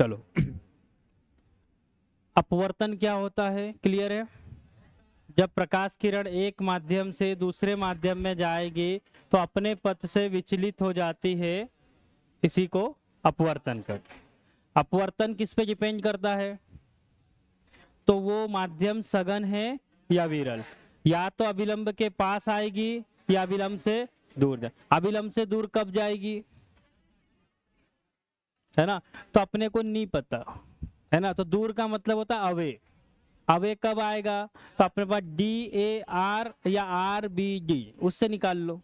चलो, अपवर्तन क्या होता है, क्लियर है? जब प्रकाश किरण एक माध्यम से दूसरे माध्यम में जाएगी तो अपने पथ से विचलित हो जाती है, इसी को अपवर्तन करते हैं। अपवर्तन किस पे डिपेंड करता है? तो वो माध्यम सघन है या विरल, या तो अभिलंब के पास आएगी या अभिलंब से दूर जाए। अभिलंब से दूर कब जाएगी, है ना? तो अपने को नहीं पता, है ना? तो दूर का मतलब होता है अवे। अवे कब आएगा? तो अपने पास DAR या RBD, उससे निकाल लो,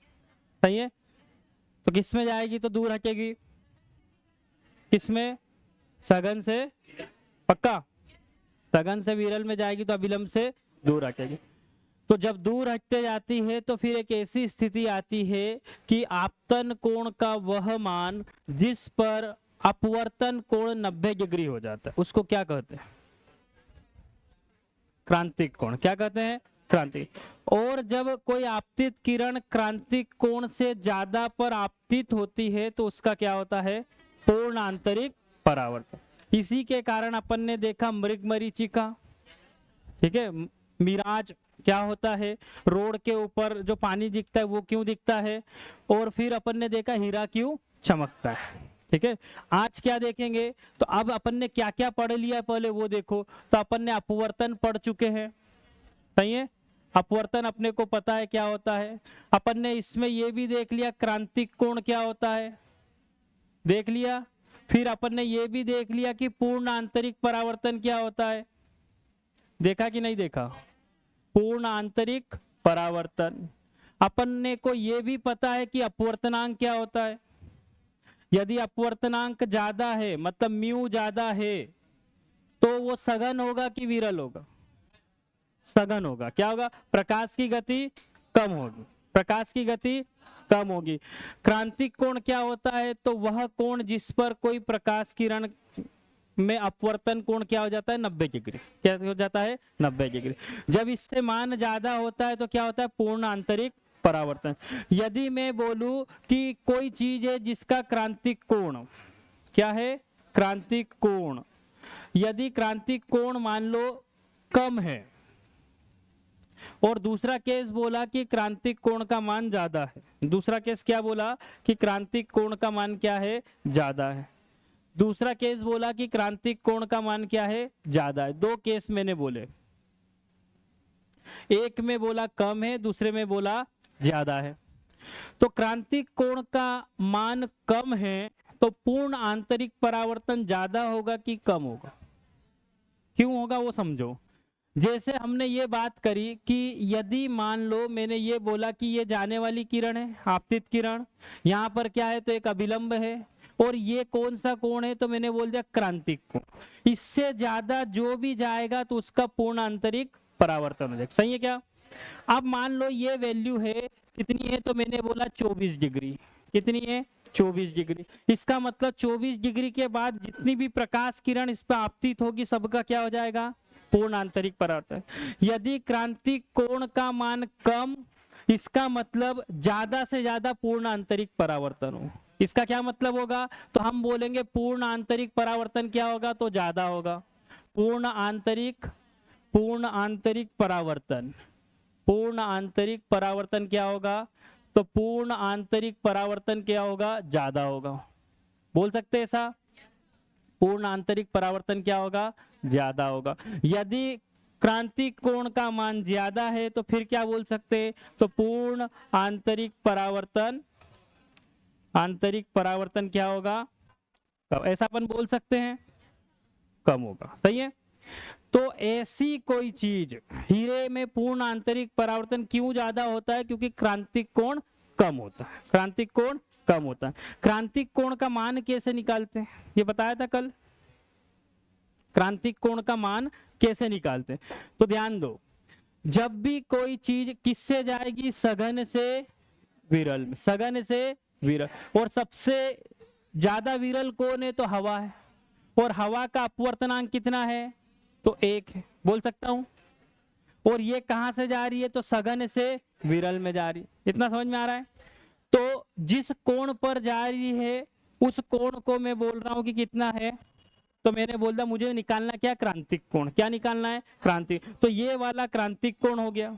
सही है? तो किस में जाएगी तो दूर हटेगी, किसमें? सघन से, पक्का? सघन से विरल में जाएगी तो अभिलंब से दूर हटेगी। तो जब दूर हटते जाती है तो फिर एक ऐसी स्थिति आती है कि आपतन कोण का वह मान जिस पर अपवर्तन कोण 90 डिग्री हो जाता है, उसको क्या कहते हैं? क्रांतिक कोण। क्या कहते हैं? क्रांतिक। और जब कोई आपतित किरण क्रांतिक कोण से ज्यादा पर आपतित होती है तो उसका क्या होता है? पूर्ण आंतरिक परावर्तन। इसी के कारण अपन ने देखा मृगमरीचिका, ठीक है, मिराज क्या होता है, रोड के ऊपर जो पानी दिखता है वो क्यों दिखता है, और फिर अपन ने देखा हीरा क्यों चमकता है। ठीक है, आज क्या देखेंगे? तो अब अपन ने क्या क्या पढ़ लिया पहले वो देखो। तो अपन ने अपवर्तन पढ़ चुके हैं, सही है? अपवर्तन अपने को पता है क्या होता है। अपन ने इसमें ये भी देख लिया क्रांतिक कोण क्या होता है, देख लिया। फिर अपन ने ये भी देख लिया कि पूर्ण आंतरिक परावर्तन क्या होता है, देखा कि नहीं देखा? पूर्ण आंतरिक परावर्तन। अपन ने को ये भी पता है कि अपवर्तनांक क्या होता है। यदि अपवर्तनांक ज्यादा है, मतलब म्यू ज्यादा है, तो वो सघन होगा कि विरल होगा? सघन होगा। क्या होगा? प्रकाश की गति कम होगी, प्रकाश की गति कम होगी। क्रांतिक कोण क्या होता है? तो वह कोण जिस पर कोई प्रकाश किरण में अपवर्तन कोण क्या हो जाता है? 90 डिग्री। क्या हो जाता है? 90 डिग्री। जब इससे मान ज्यादा होता है तो क्या होता है? पूर्ण आंतरिक परावर्तन। यदि मैं बोलूं कि कोई चीज है जिसका क्रांतिक कोण क्या है? क्रांतिक कोण। यदि क्रांतिक कोण मान लो कम है, और दूसरा केस बोला कि क्रांतिक कोण का मान ज्यादा है। दूसरा केस क्या बोला? कि क्रांतिक कोण का मान क्या है? ज्यादा है। दूसरा केस बोला कि क्रांतिक कोण का मान क्या है? ज्यादा है। दो केस मैंने बोले, एक में बोला कम है, दूसरे में बोला ज्यादा है। तो क्रांतिक कोण का मान कम है तो पूर्ण आंतरिक परावर्तन ज्यादा होगा कि कम होगा? क्यों होगा वो समझो। जैसे हमने ये बात करी कि यदि मान लो मैंने ये बोला कि ये जाने वाली किरण है, आपतित किरण, यहाँ पर क्या है? तो एक अभिलंब है, और ये कौन सा कोण है? तो मैंने बोल दिया क्रांतिक कोण। इससे ज्यादा जो भी जाएगा तो उसका पूर्ण आंतरिक परावर्तन हो जाएगा, सही है क्या? अब मान लो ये वैल्यू है कितनी है? तो मैंने बोला 24 डिग्री। कितनी है? 24 डिग्री। इसका मतलब 24 डिग्री के बाद जितनी भी प्रकाश किरण इस पर आपतित होगी सबका क्या हो जाएगा? पूर्ण आंतरिक परावर्तन। यदि क्रांतिक कोण का मान कम, इसका मतलब ज्यादा से ज्यादा पूर्ण आंतरिक परावर्तन हो। इसका क्या मतलब होगा? तो हम बोलेंगे पूर्ण आंतरिक परावर्तन क्या होगा? तो ज्यादा होगा। पूर्ण आंतरिक परावर्तन, पूर्ण आंतरिक परावर्तन क्या होगा? तो पूर्ण आंतरिक परावर्तन क्या होगा? ज्यादा होगा। बोल सकते हैं ऐसा? पूर्ण आंतरिक परावर्तन क्या होगा? ज्यादा होगा। यदि क्रांतिक कोण का मान ज्यादा है तो फिर क्या बोल सकते हैं? तो पूर्ण आंतरिक परावर्तन, आंतरिक परावर्तन क्या होगा? ऐसा अपन बोल सकते हैं, कम होगा, सही है? तो ऐसी कोई चीज, हीरे में पूर्ण आंतरिक परावर्तन क्यों ज्यादा होता है? क्योंकि क्रांतिक कोण कम होता है। क्रांतिक कोण कम होता है। क्रांतिक कोण का मान कैसे निकालते हैं ये बताया था कल। क्रांतिक कोण का मान कैसे निकालते हैं? तो ध्यान दो, जब भी कोई चीज किससे जाएगी? सघन से विरल में, सघन से विरल। और सबसे ज्यादा विरल कौन है? तो हवा है। और हवा का अपवर्तनांक कितना है? तो 1 है, बोल सकता हूं। और ये कहां से जा रही है? तो सघन से विरल में जा रही है। इतना समझ में आ रहा है? तो जिस कोण पर जा रही है उस कोण को मैं बोल रहा हूं कि कितना है? तो मैंने बोल दिया मुझे निकालना क्या, क्रांतिक कोण। क्या निकालना है, क्रांति। तो ये वाला क्रांतिक कोण हो गया,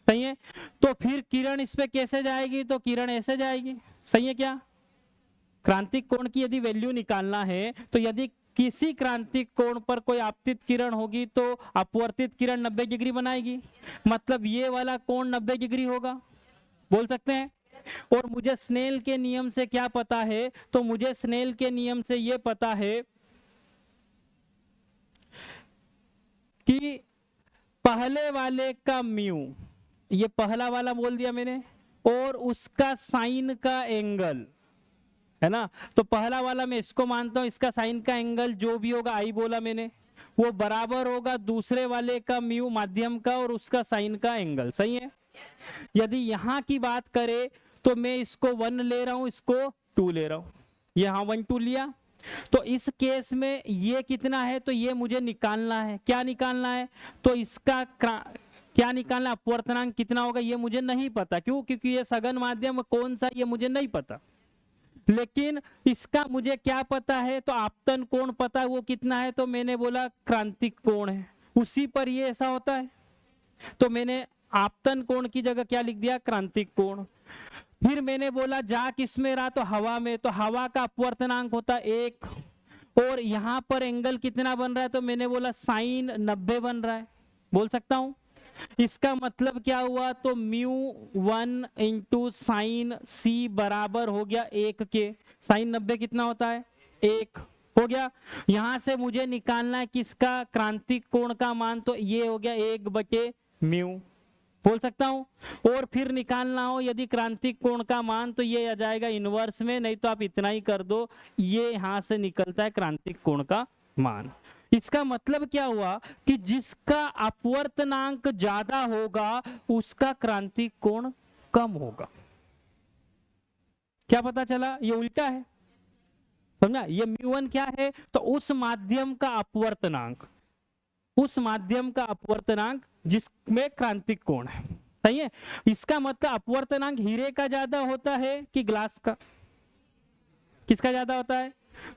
सही है। तो फिर किरण इस पे कैसे जाएगी, तो किरण ऐसे जाएगी, सही है क्या। क्रांतिक कोण की यदि वैल्यू निकालना है तो यदि किसी क्रांतिक कोण पर कोई आपतित किरण होगी तो अपवर्तित किरण 90 डिग्री बनाएगी, मतलब ये वाला कोण 90 डिग्री होगा, बोल सकते हैं। और मुझे स्नेल के नियम से क्या पता है, तो मुझे स्नेल के नियम से ये पता है कि पहले वाले का म्यू, ये पहला वाला बोल दिया मैंने, और उसका साइन का एंगल है ना, तो पहला वाला मैं इसको मानता हूं, इसका साइन का एंगल जो भी होगा, आई बोला मैंने, वो बराबर होगा दूसरे वाले का म्यू माध्यम का और उसका साइन का एंगल, सही है। यदि यहां की बात करें तो मैं इसको 1 ले रहा हूं, इसको 2 ले रहा हूं, यहां 1 2 लिया। तो इस केस में ये कितना है, तो ये मुझे निकालना है, क्या निकालना है, तो इसका क्या निकालना, अपवर्तनांक कितना होगा ये मुझे नहीं पता, क्यों, क्योंकि ये सघन माध्यम कौन सा ये मुझे नहीं पता। लेकिन इसका मुझे क्या पता है, तो आपतन कोण पता है वो कितना है, तो मैंने बोला क्रांतिक कोण है, उसी पर ये ऐसा होता है, तो मैंने आपतन कोण की जगह क्या लिख दिया, क्रांतिक कोण। फिर मैंने बोला जा किस में रहा, तो हवा में, तो हवा का अपवर्तनांक होता है 1, और यहां पर एंगल कितना बन रहा है, तो मैंने बोला साइन 90 बन रहा है, बोल सकता हूं। इसका मतलब क्या हुआ, तो म्यू 1 इंटू साइन सी बराबर हो गया 1 के, साइन 90 कितना होता है, 1 हो गया। यहां से मुझे निकालना है किसका, क्रांतिक कोण का मान, तो ये हो गया 1/म्यू, बोल सकता हूं। और फिर निकालना हो यदि क्रांतिक कोण का मान, तो ये आ जाएगा इनवर्स में, नहीं तो आप इतना ही कर दो, ये यहां से निकलता है क्रांतिक कोण का मान। इसका मतलब क्या हुआ कि जिसका अपवर्तनांक ज्यादा होगा उसका क्रांतिक कोण कम होगा। क्या पता चला, ये उल्टा है, समझा। ये μ1 क्या है, तो उस माध्यम का अपवर्तनांक, उस माध्यम का अपवर्तनांक जिसमें क्रांतिक कोण है, सही है। इसका मतलब अपवर्तनांक हीरे का ज्यादा होता है कि ग्लास का, किसका ज्यादा होता है,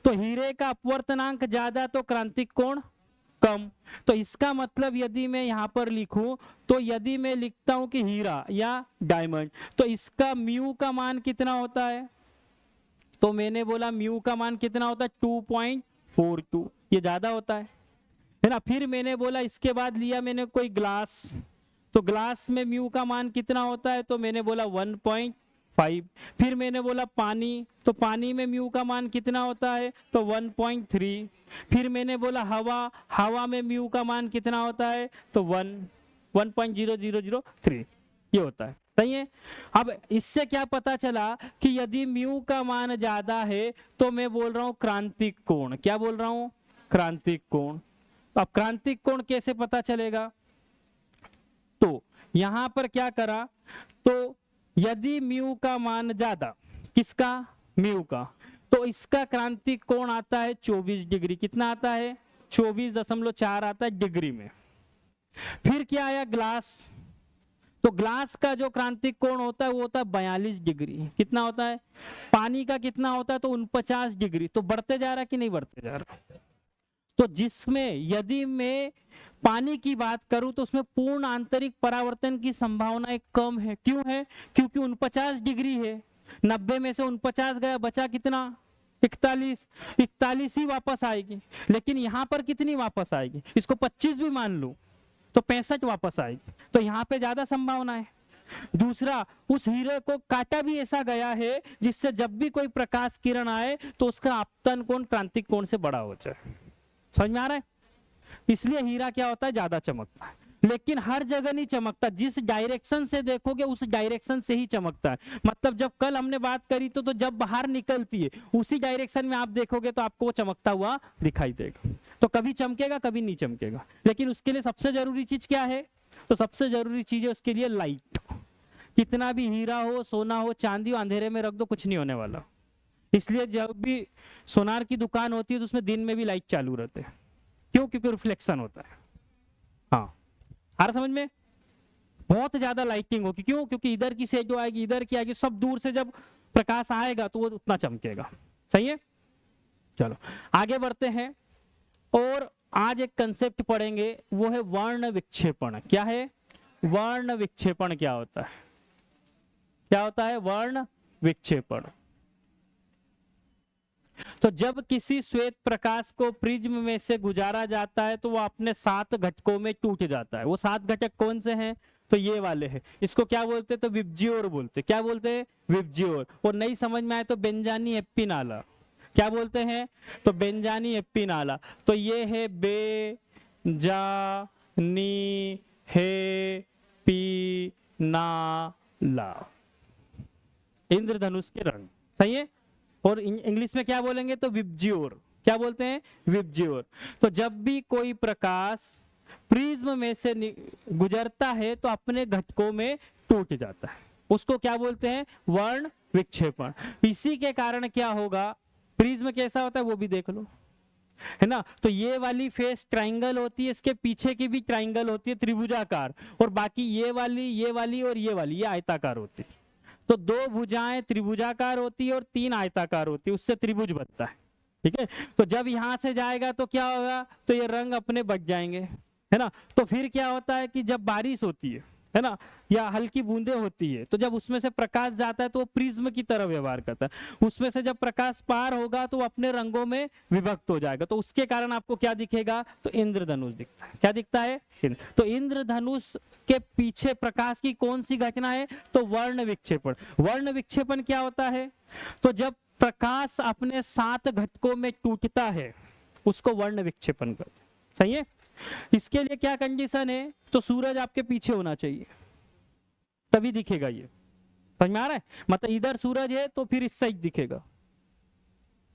तो हीरे का अपवर्तनांक ज्यादा तो क्रांतिक कोण कम। तो इसका मतलब यदि मैं यहां पर लिखूं, तो यदि मैं लिखता हूं कि हीरा या डायमंड, तो इसका म्यू का मान कितना होता है, तो मैंने बोला म्यू का मान कितना होता है 2.42, ये ज्यादा होता है ना। फिर मैंने बोला इसके बाद लिया मैंने कोई ग्लास, तो ग्लास में म्यू का मान कितना होता है, तो मैंने बोला 1.5। फिर मैंने बोला पानी, तो पानी में म्यू का मान कितना होता है, तो 1.3। फिर मैंने बोला हवा, हवा में म्यू का मान कितना होता है, तो 1.0003 ये होता है, सही है। अब इससे क्या पता चला कि यदि म्यू का मान ज्यादा है तो मैं बोल रहा हूं क्रांतिक कोण, क्या बोल रहा हूं, क्रांतिक कोण। अब क्रांतिक कोण कैसे पता चलेगा, तो यहां पर क्या करा, तो यदि म्यू का मान ज्यादा, किसका, म्यू का, तो इसका क्रांतिक कोण आता है 24 डिग्री, कितना आता है 24.4 आता है डिग्री में। फिर क्या आया ग्लास, तो ग्लास का जो क्रांतिक कोण होता है वो होता है 42 डिग्री, कितना होता है, पानी का कितना होता है, तो 49 डिग्री। तो बढ़ते जा रहा है कि नहीं बढ़ते जा रहा, तो जिसमें यदि मैं पानी की बात करूं तो उसमें पूर्ण आंतरिक परावर्तन की संभावना कम है, क्यों है, क्योंकि 49 डिग्री है, 90 में से 49 गया, बचा कितना 41, 41 ही वापस आएगी। लेकिन यहां पर कितनी वापस आएगी, इसको 25 भी मान लूं तो 65 वापस आएगी, तो यहां पे ज्यादा संभावना है। दूसरा, उस हीरे को काटा भी ऐसा गया है जिससे जब भी कोई प्रकाश किरण आए तो उसका आपतन कोण क्रांतिक कोण से बड़ा हो जाए, समझ में आ रहा है। इसलिए हीरा क्या होता है, ज्यादा चमकता है, लेकिन हर जगह नहीं चमकता, जिस डायरेक्शन से देखोगे उस डायरेक्शन से ही चमकता है। मतलब जब कल हमने बात करी तो जब बाहर निकलती है उसी डायरेक्शन में आप देखोगे तो आपको वो चमकता हुआ दिखाई देगा, तो कभी चमकेगा कभी नहीं चमकेगा। लेकिन उसके लिए सबसे जरूरी चीज क्या है, तो सबसे जरूरी चीज है उसके लिए लाइट। कितना भी हीरा हो, सोना हो, चांदी हो, अंधेरे में रख दो कुछ नहीं होने वाला। इसलिए जब भी सोनार की दुकान होती है तो उसमें दिन में भी लाइट चालू रहते हैं, क्यों, क्योंकि रिफ्लेक्शन होता है। हाँ, आ रहा समझ में, बहुत ज्यादा लाइटिंग होगी, क्यों, क्योंकि इधर की से जो आएगी इधर की आएगी, सब दूर से जब प्रकाश आएगा तो वो उतना चमकेगा, सही है। चलो आगे बढ़ते हैं। और आज एक कंसेप्ट पढ़ेंगे, वो है वर्ण विक्षेपण। क्या है वर्ण विक्षेपण? क्या होता है? क्या होता है वर्ण विक्षेपण? तो जब किसी श्वेत प्रकाश को प्रिज्म में से गुजारा जाता है तो वो अपने 7 घटकों में टूट जाता है। वो 7 घटक कौन से हैं? तो ये वाले हैं। इसको क्या बोलते हैं? तो विबजियोर बोलते। क्या बोलते हैं? विबजियोर। और नहीं समझ में आए तो बेंजानी एप्पी नाला। क्या बोलते हैं? तो बेंजानी एप्पी नाला। तो ये है बे जा नी हे पी ना ला, इंद्रधनुष के रंग। सही है। और इंग्लिश में क्या बोलेंगे? तो विबजियोर। क्या बोलते हैं? विबजियोर। तो जब भी कोई प्रकाश प्रिज्म में से गुजरता है तो अपने घटकों में टूट जाता है, उसको क्या बोलते हैं? वर्ण विक्षेपण। इसी के कारण क्या होगा, प्रिज्म कैसा होता है वो भी देख लो, है ना। तो ये वाली फेस ट्राइंगल होती है, इसके पीछे की भी ट्राइंगल होती है त्रिभुजाकार, और बाकी ये वाली और ये वाली ये आयताकार होती है। तो 2 भुजाएं त्रिभुजाकार होती है और 3 आयताकार होती है, उससे त्रिभुज बनता है। ठीक है। तो जब यहां से जाएगा तो क्या होगा? तो ये रंग अपने बच जाएंगे, है ना। तो फिर क्या होता है कि जब बारिश होती है ना, या हल्की बूंदे होती है, तो जब उसमें से प्रकाश जाता है तो वो प्रिज्म की तरह व्यवहार करता है। उसमें से जब प्रकाश पार होगा तो वो अपने रंगों में विभक्त हो जाएगा। तो उसके कारण आपको क्या दिखेगा? तो इंद्रधनुष दिखता है। क्या दिखता है? तो इंद्रधनुष के पीछे प्रकाश की कौन सी घटना है? तो वर्ण विक्षेपण। वर्ण विक्षेपण क्या होता है? तो जब प्रकाश अपने 7 घटकों में टूटता है उसको वर्ण विक्षेपण कहते हैं। सही है। इसके लिए क्या कंडीशन है? तो सूरज आपके पीछे होना चाहिए, तभी दिखेगा ये। समझ में आ रहा है? मतलब इधर सूरज है तो फिर इस साइड दिखेगा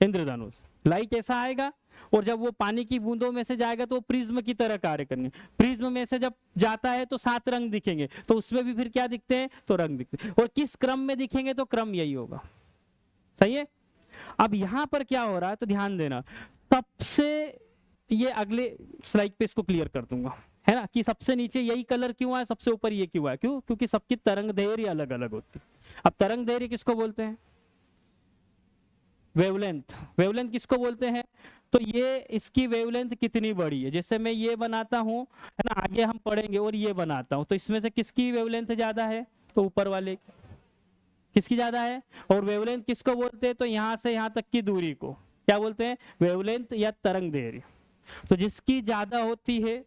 इंद्रधनुष। लाइट ऐसा आएगा, और जब वो पानी की बूंदों में से जाएगा तो वो प्रिज्म की तरह कार्य करेंगे। प्रिज्म में से जब जाता है तो 7 रंग दिखेंगे, तो उसमें भी फिर क्या दिखते हैं? तो रंग दिखते हैं। और किस क्रम में दिखेंगे? तो क्रम यही होगा। सही है। अब यहां पर क्या हो रहा है तो ध्यान देना। सबसे, ये अगले स्लाइड पे इसको क्लियर कर दूंगा, है ना, कि सबसे नीचे यही कलर क्यों है, सबसे ऊपर ये क्यों है। क्यों? क्योंकि सबकी तरंग दैर्घ्य अलग अलग होती है। अब तरंग दैर्घ्य किसको बोलते हैं? वेवलेंथ। वेवलेंथ किसको बोलते हैं? तो ये इसकी वेवलेंथ कितनी बड़ी है। जैसे मैं ये बनाता हूं, है ना, आगे हम पढ़ेंगे, और ये बनाता हूं, तो इसमें से किसकी वेवलेंथ ज्यादा है? तो ऊपर वाले की। किसकी ज्यादा है? और वेवलेंथ किसको बोलते हैं? तो यहां से यहां तक की दूरी को क्या बोलते हैं? वेवलेंथ या तरंग दैर्घ्य। तो जिसकी ज्यादा होती है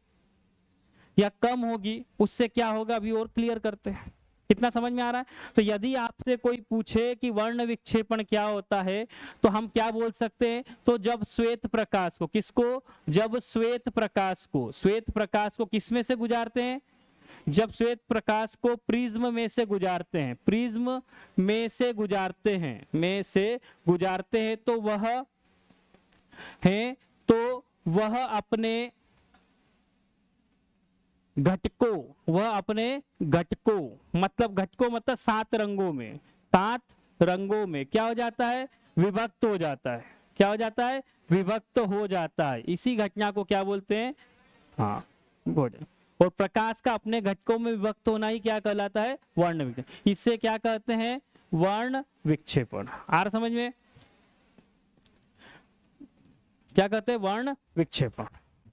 या कम होगी उससे क्या होगा, अभी और क्लियर करते हैं। कितना समझ में आ रहा है? तो यदि आपसे कोई पूछे कि वर्ण विक्षेपण क्या होता है तो हम क्या बोल सकते हैं? तो जब श्वेत प्रकाश को, किसको? जब श्वेत प्रकाश को किस में से गुजारते हैं? जब श्वेत प्रकाश को प्रिज्म में से गुजारते हैं, प्रिज्म में से गुजारते हैं तो वह अपने मतलब 7 रंगों में क्या हो जाता है? विभक्त हो जाता है। क्या हो जाता है? विभक्त हो जाता है। इसी घटना को क्या बोलते हैं? हाँ, भोजन। और प्रकाश का अपने घटकों में विभक्त होना ही क्या कहलाता है? वर्ण विक्षेपण। इससे क्या कहते हैं? वर्ण विक्षेपण। आ रहा समझ में? क्या कहते हैं? वर्ण विक्षेपण।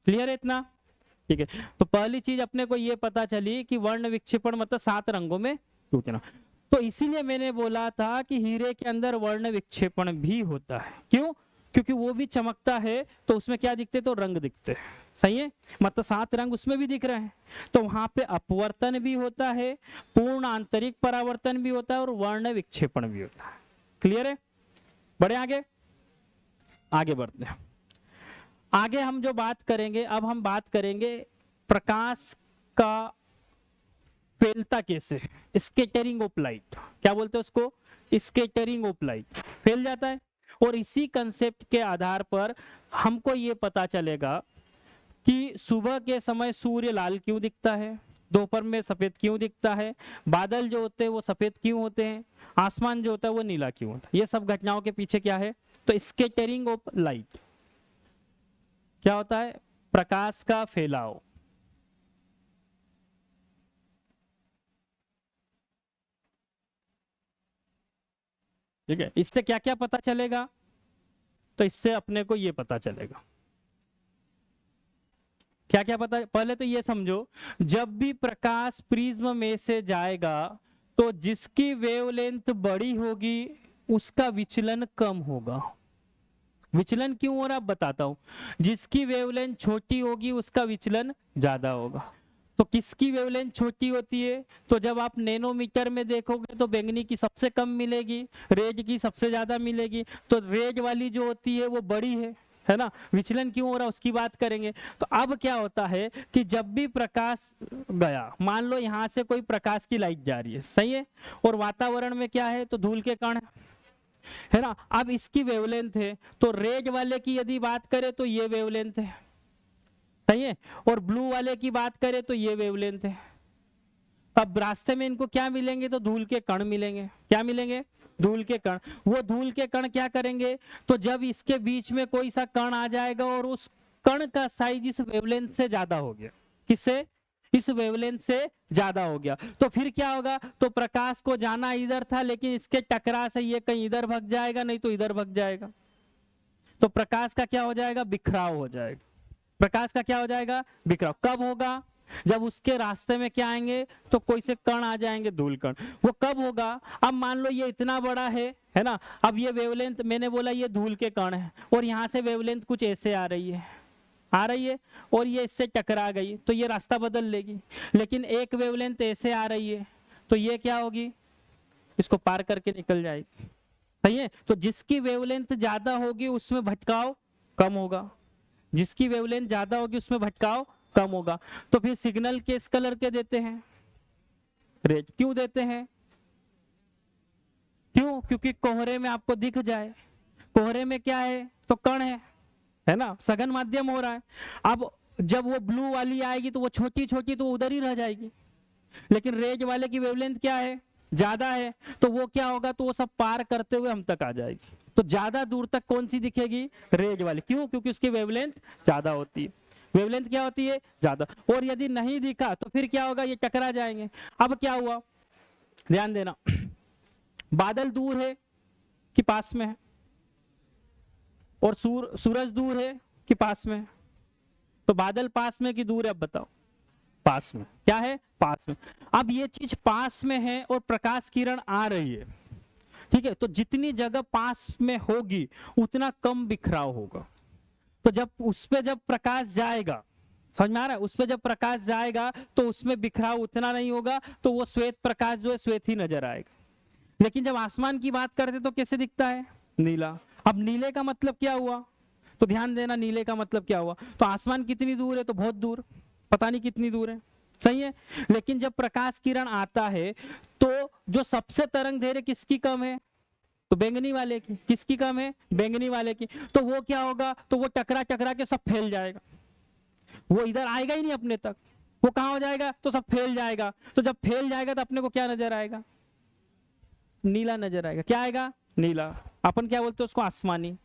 क्लियर है इतना? ठीक है। तो पहली चीज अपने को ये पता चली कि वर्ण विक्षेपण मतलब 7 रंगों में टूटना। तो इसीलिए मैंने बोला था कि हीरे के अंदर वर्ण विक्षेपण भी होता है। क्यों? क्योंकि वो भी चमकता है तो उसमें क्या दिखते? तो रंग दिखते हैं। सही है। मतलब 7 रंग उसमें भी दिख रहे हैं। तो वहां पे अपवर्तन भी होता है, पूर्ण आंतरिक परावर्तन भी होता है, और वर्ण विक्षेपण भी होता है। क्लियर है? बढ़े आगे बढ़ते हैं। आगे हम जो बात करेंगे, अब हम बात करेंगे प्रकाश का फैलता कैसे, स्कैटरिंग ऑफ लाइट। क्या बोलते हैं उसको? Scattering of light. फैल जाता है। और इसी कंसेप्ट के आधार पर हमको ये पता चलेगा कि सुबह के समय सूर्य लाल क्यों दिखता है, दोपहर में सफेद क्यों दिखता है, बादल जो होते हैं वो सफेद क्यों होते हैं, आसमान जो होता है वो नीला क्यों होता है। ये सब घटनाओं के पीछे क्या है? तो स्कैटरिंग ऑफ लाइट। क्या होता है? प्रकाश का फैलाव। ठीक है। इससे क्या क्या पता चलेगा? तो इससे अपने को ये पता चलेगा क्या क्या पता, पहले तो ये समझो, जब भी प्रकाश प्रिज्म में से जाएगा तो जिसकी वेवलेंथ बड़ी होगी उसका विचलन कम होगा। विचलन क्यों हो रहा है बताता हूं। जिसकी वेवलेंथ छोटी होगी उसका विचलन ज्यादा होगा। तो किसकी वेवलेंथ छोटी होती है? तो जब आप नैनोमीटर में देखोगे तो बैंगनी की सबसे कम मिलेगी, रेज की सबसे ज्यादा मिलेगी। तो रेज वाली जो होती है वो बड़ी है ना। विचलन क्यों हो रहा है उसकी बात करेंगे। तो अब क्या होता है कि जब भी प्रकाश गया, मान लो यहां से कोई प्रकाश की लाइट जा रही है, सही है, और वातावरण में क्या है, तो धूल के कण है ना। अब इसकी वेवलेंथ है, तो रेज वाले की यदि बात करें तो ये वेवलेंथ है, सही है, और ब्लू वाले की बात करें तो ये वेवलेंथ है। अब रास्ते में इनको क्या मिलेंगे, तो धूल के कण मिलेंगे। क्या मिलेंगे? धूल के कण। वो धूल के कण क्या करेंगे, तो जब इसके बीच में कोई सा कण आ जाएगा और उस कण का साइज इस वेवलेंथ से ज्यादा हो गया, किससे? इस वेवलेंथ से ज्यादा हो गया, तो फिर क्या होगा, तो प्रकाश को जाना इधर था लेकिन इसके टकरा से ये कहीं इधर भग जाएगा, नहीं तो इधर भग जाएगा। तो प्रकाश का क्या हो जाएगा? बिखराव हो जाएगा। प्रकाश का क्या हो जाएगा? बिखराव। कब होगा? जब उसके रास्ते में क्या आएंगे, तो कोई से कण आ जाएंगे, धूल कण। वो कब होगा? अब मान लो ये इतना बड़ा है ना। अब ये वेवलेंथ, मैंने बोला ये धूल के कण है, और यहां से वेवलेंथ कुछ ऐसे आ रही है, और ये इससे टकरा गई, तो ये रास्ता बदल लेगी। लेकिन एक वेवलेंथ ऐसे आ रही है, तो ये क्या होगी, इसको पार करके निकल जाएगी, सही है। तो जिसकी वेवलेंथ ज्यादा होगी उसमें भटकाव कम होगा, जिसकी वेवलेंथ ज्यादा होगी उसमें भटकाव कम होगा। तो फिर सिग्नल किस कलर के देते हैं? रेड। क्यों देते हैं? क्यों? क्योंकि कोहरे में आपको दिख जाए। कोहरे में क्या है, तो कण है ना, सघन माध्यम हो रहा है। अब जब वो ब्लू वाली आएगी तो वो छोटी छोटी तो उधर ही रह जाएगी, लेकिन रेज वाले की वेवलेंथ क्या है, ज्यादा है, तो वो क्या होगा, तो वो सब पार करते हुए हम तक आ जाएगी। तो ज्यादा दूर तक कौन सी दिखेगी? रेज वाली। क्यों? क्योंकि उसकी वेवलेंथ ज्यादा होती है। वेवलेंथ क्या होती है? ज्यादा। और यदि नहीं दिखा तो फिर क्या होगा, ये टकरा जाएंगे। अब क्या हुआ, ध्यान देना, बादल दूर है कि पास में है, और सूरज दूर है कि पास में है? तो बादल पास में कि दूर है, अब बताओ। पास में। क्या है? पास में। अब ये चीज पास में है और प्रकाश किरण आ रही है, ठीक है, तो जितनी जगह पास में होगी उतना कम बिखराव होगा। तो जब उस पे जब प्रकाश जाएगा, समझ में आ रहा है, उस पे जब प्रकाश जाएगा तो उसमें बिखराव उतना नहीं होगा, तो वो श्वेत प्रकाश जो है श्वेत ही नजर आएगा। लेकिन जब आसमान की बात करते तो कैसे दिखता है? नीला। अब नीले का मतलब क्या हुआ, तो ध्यान देना, नीले का मतलब क्या हुआ, तो आसमान कितनी दूर है, तो बहुत दूर, पता नहीं कितनी दूर है, सही है। लेकिन जब प्रकाश किरण आता है तो जो सबसे तरंग दैर्घ्य किसकी कम है, तो बैंगनी वाले की। किसकी कम है? बैंगनी वाले की। तो वो क्या होगा, तो वो टकरा टकरा के सब फैल जाएगा, वो इधर आएगा ही नहीं अपने तक, वो कहां हो जाएगा, तो सब फैल जाएगा। तो जब फैल जाएगा तो अपने को क्या नजर आएगा? नीला नजर आएगा। क्या आएगा? नीला। अपन क्या बोलते हैं उसको? आसमानी।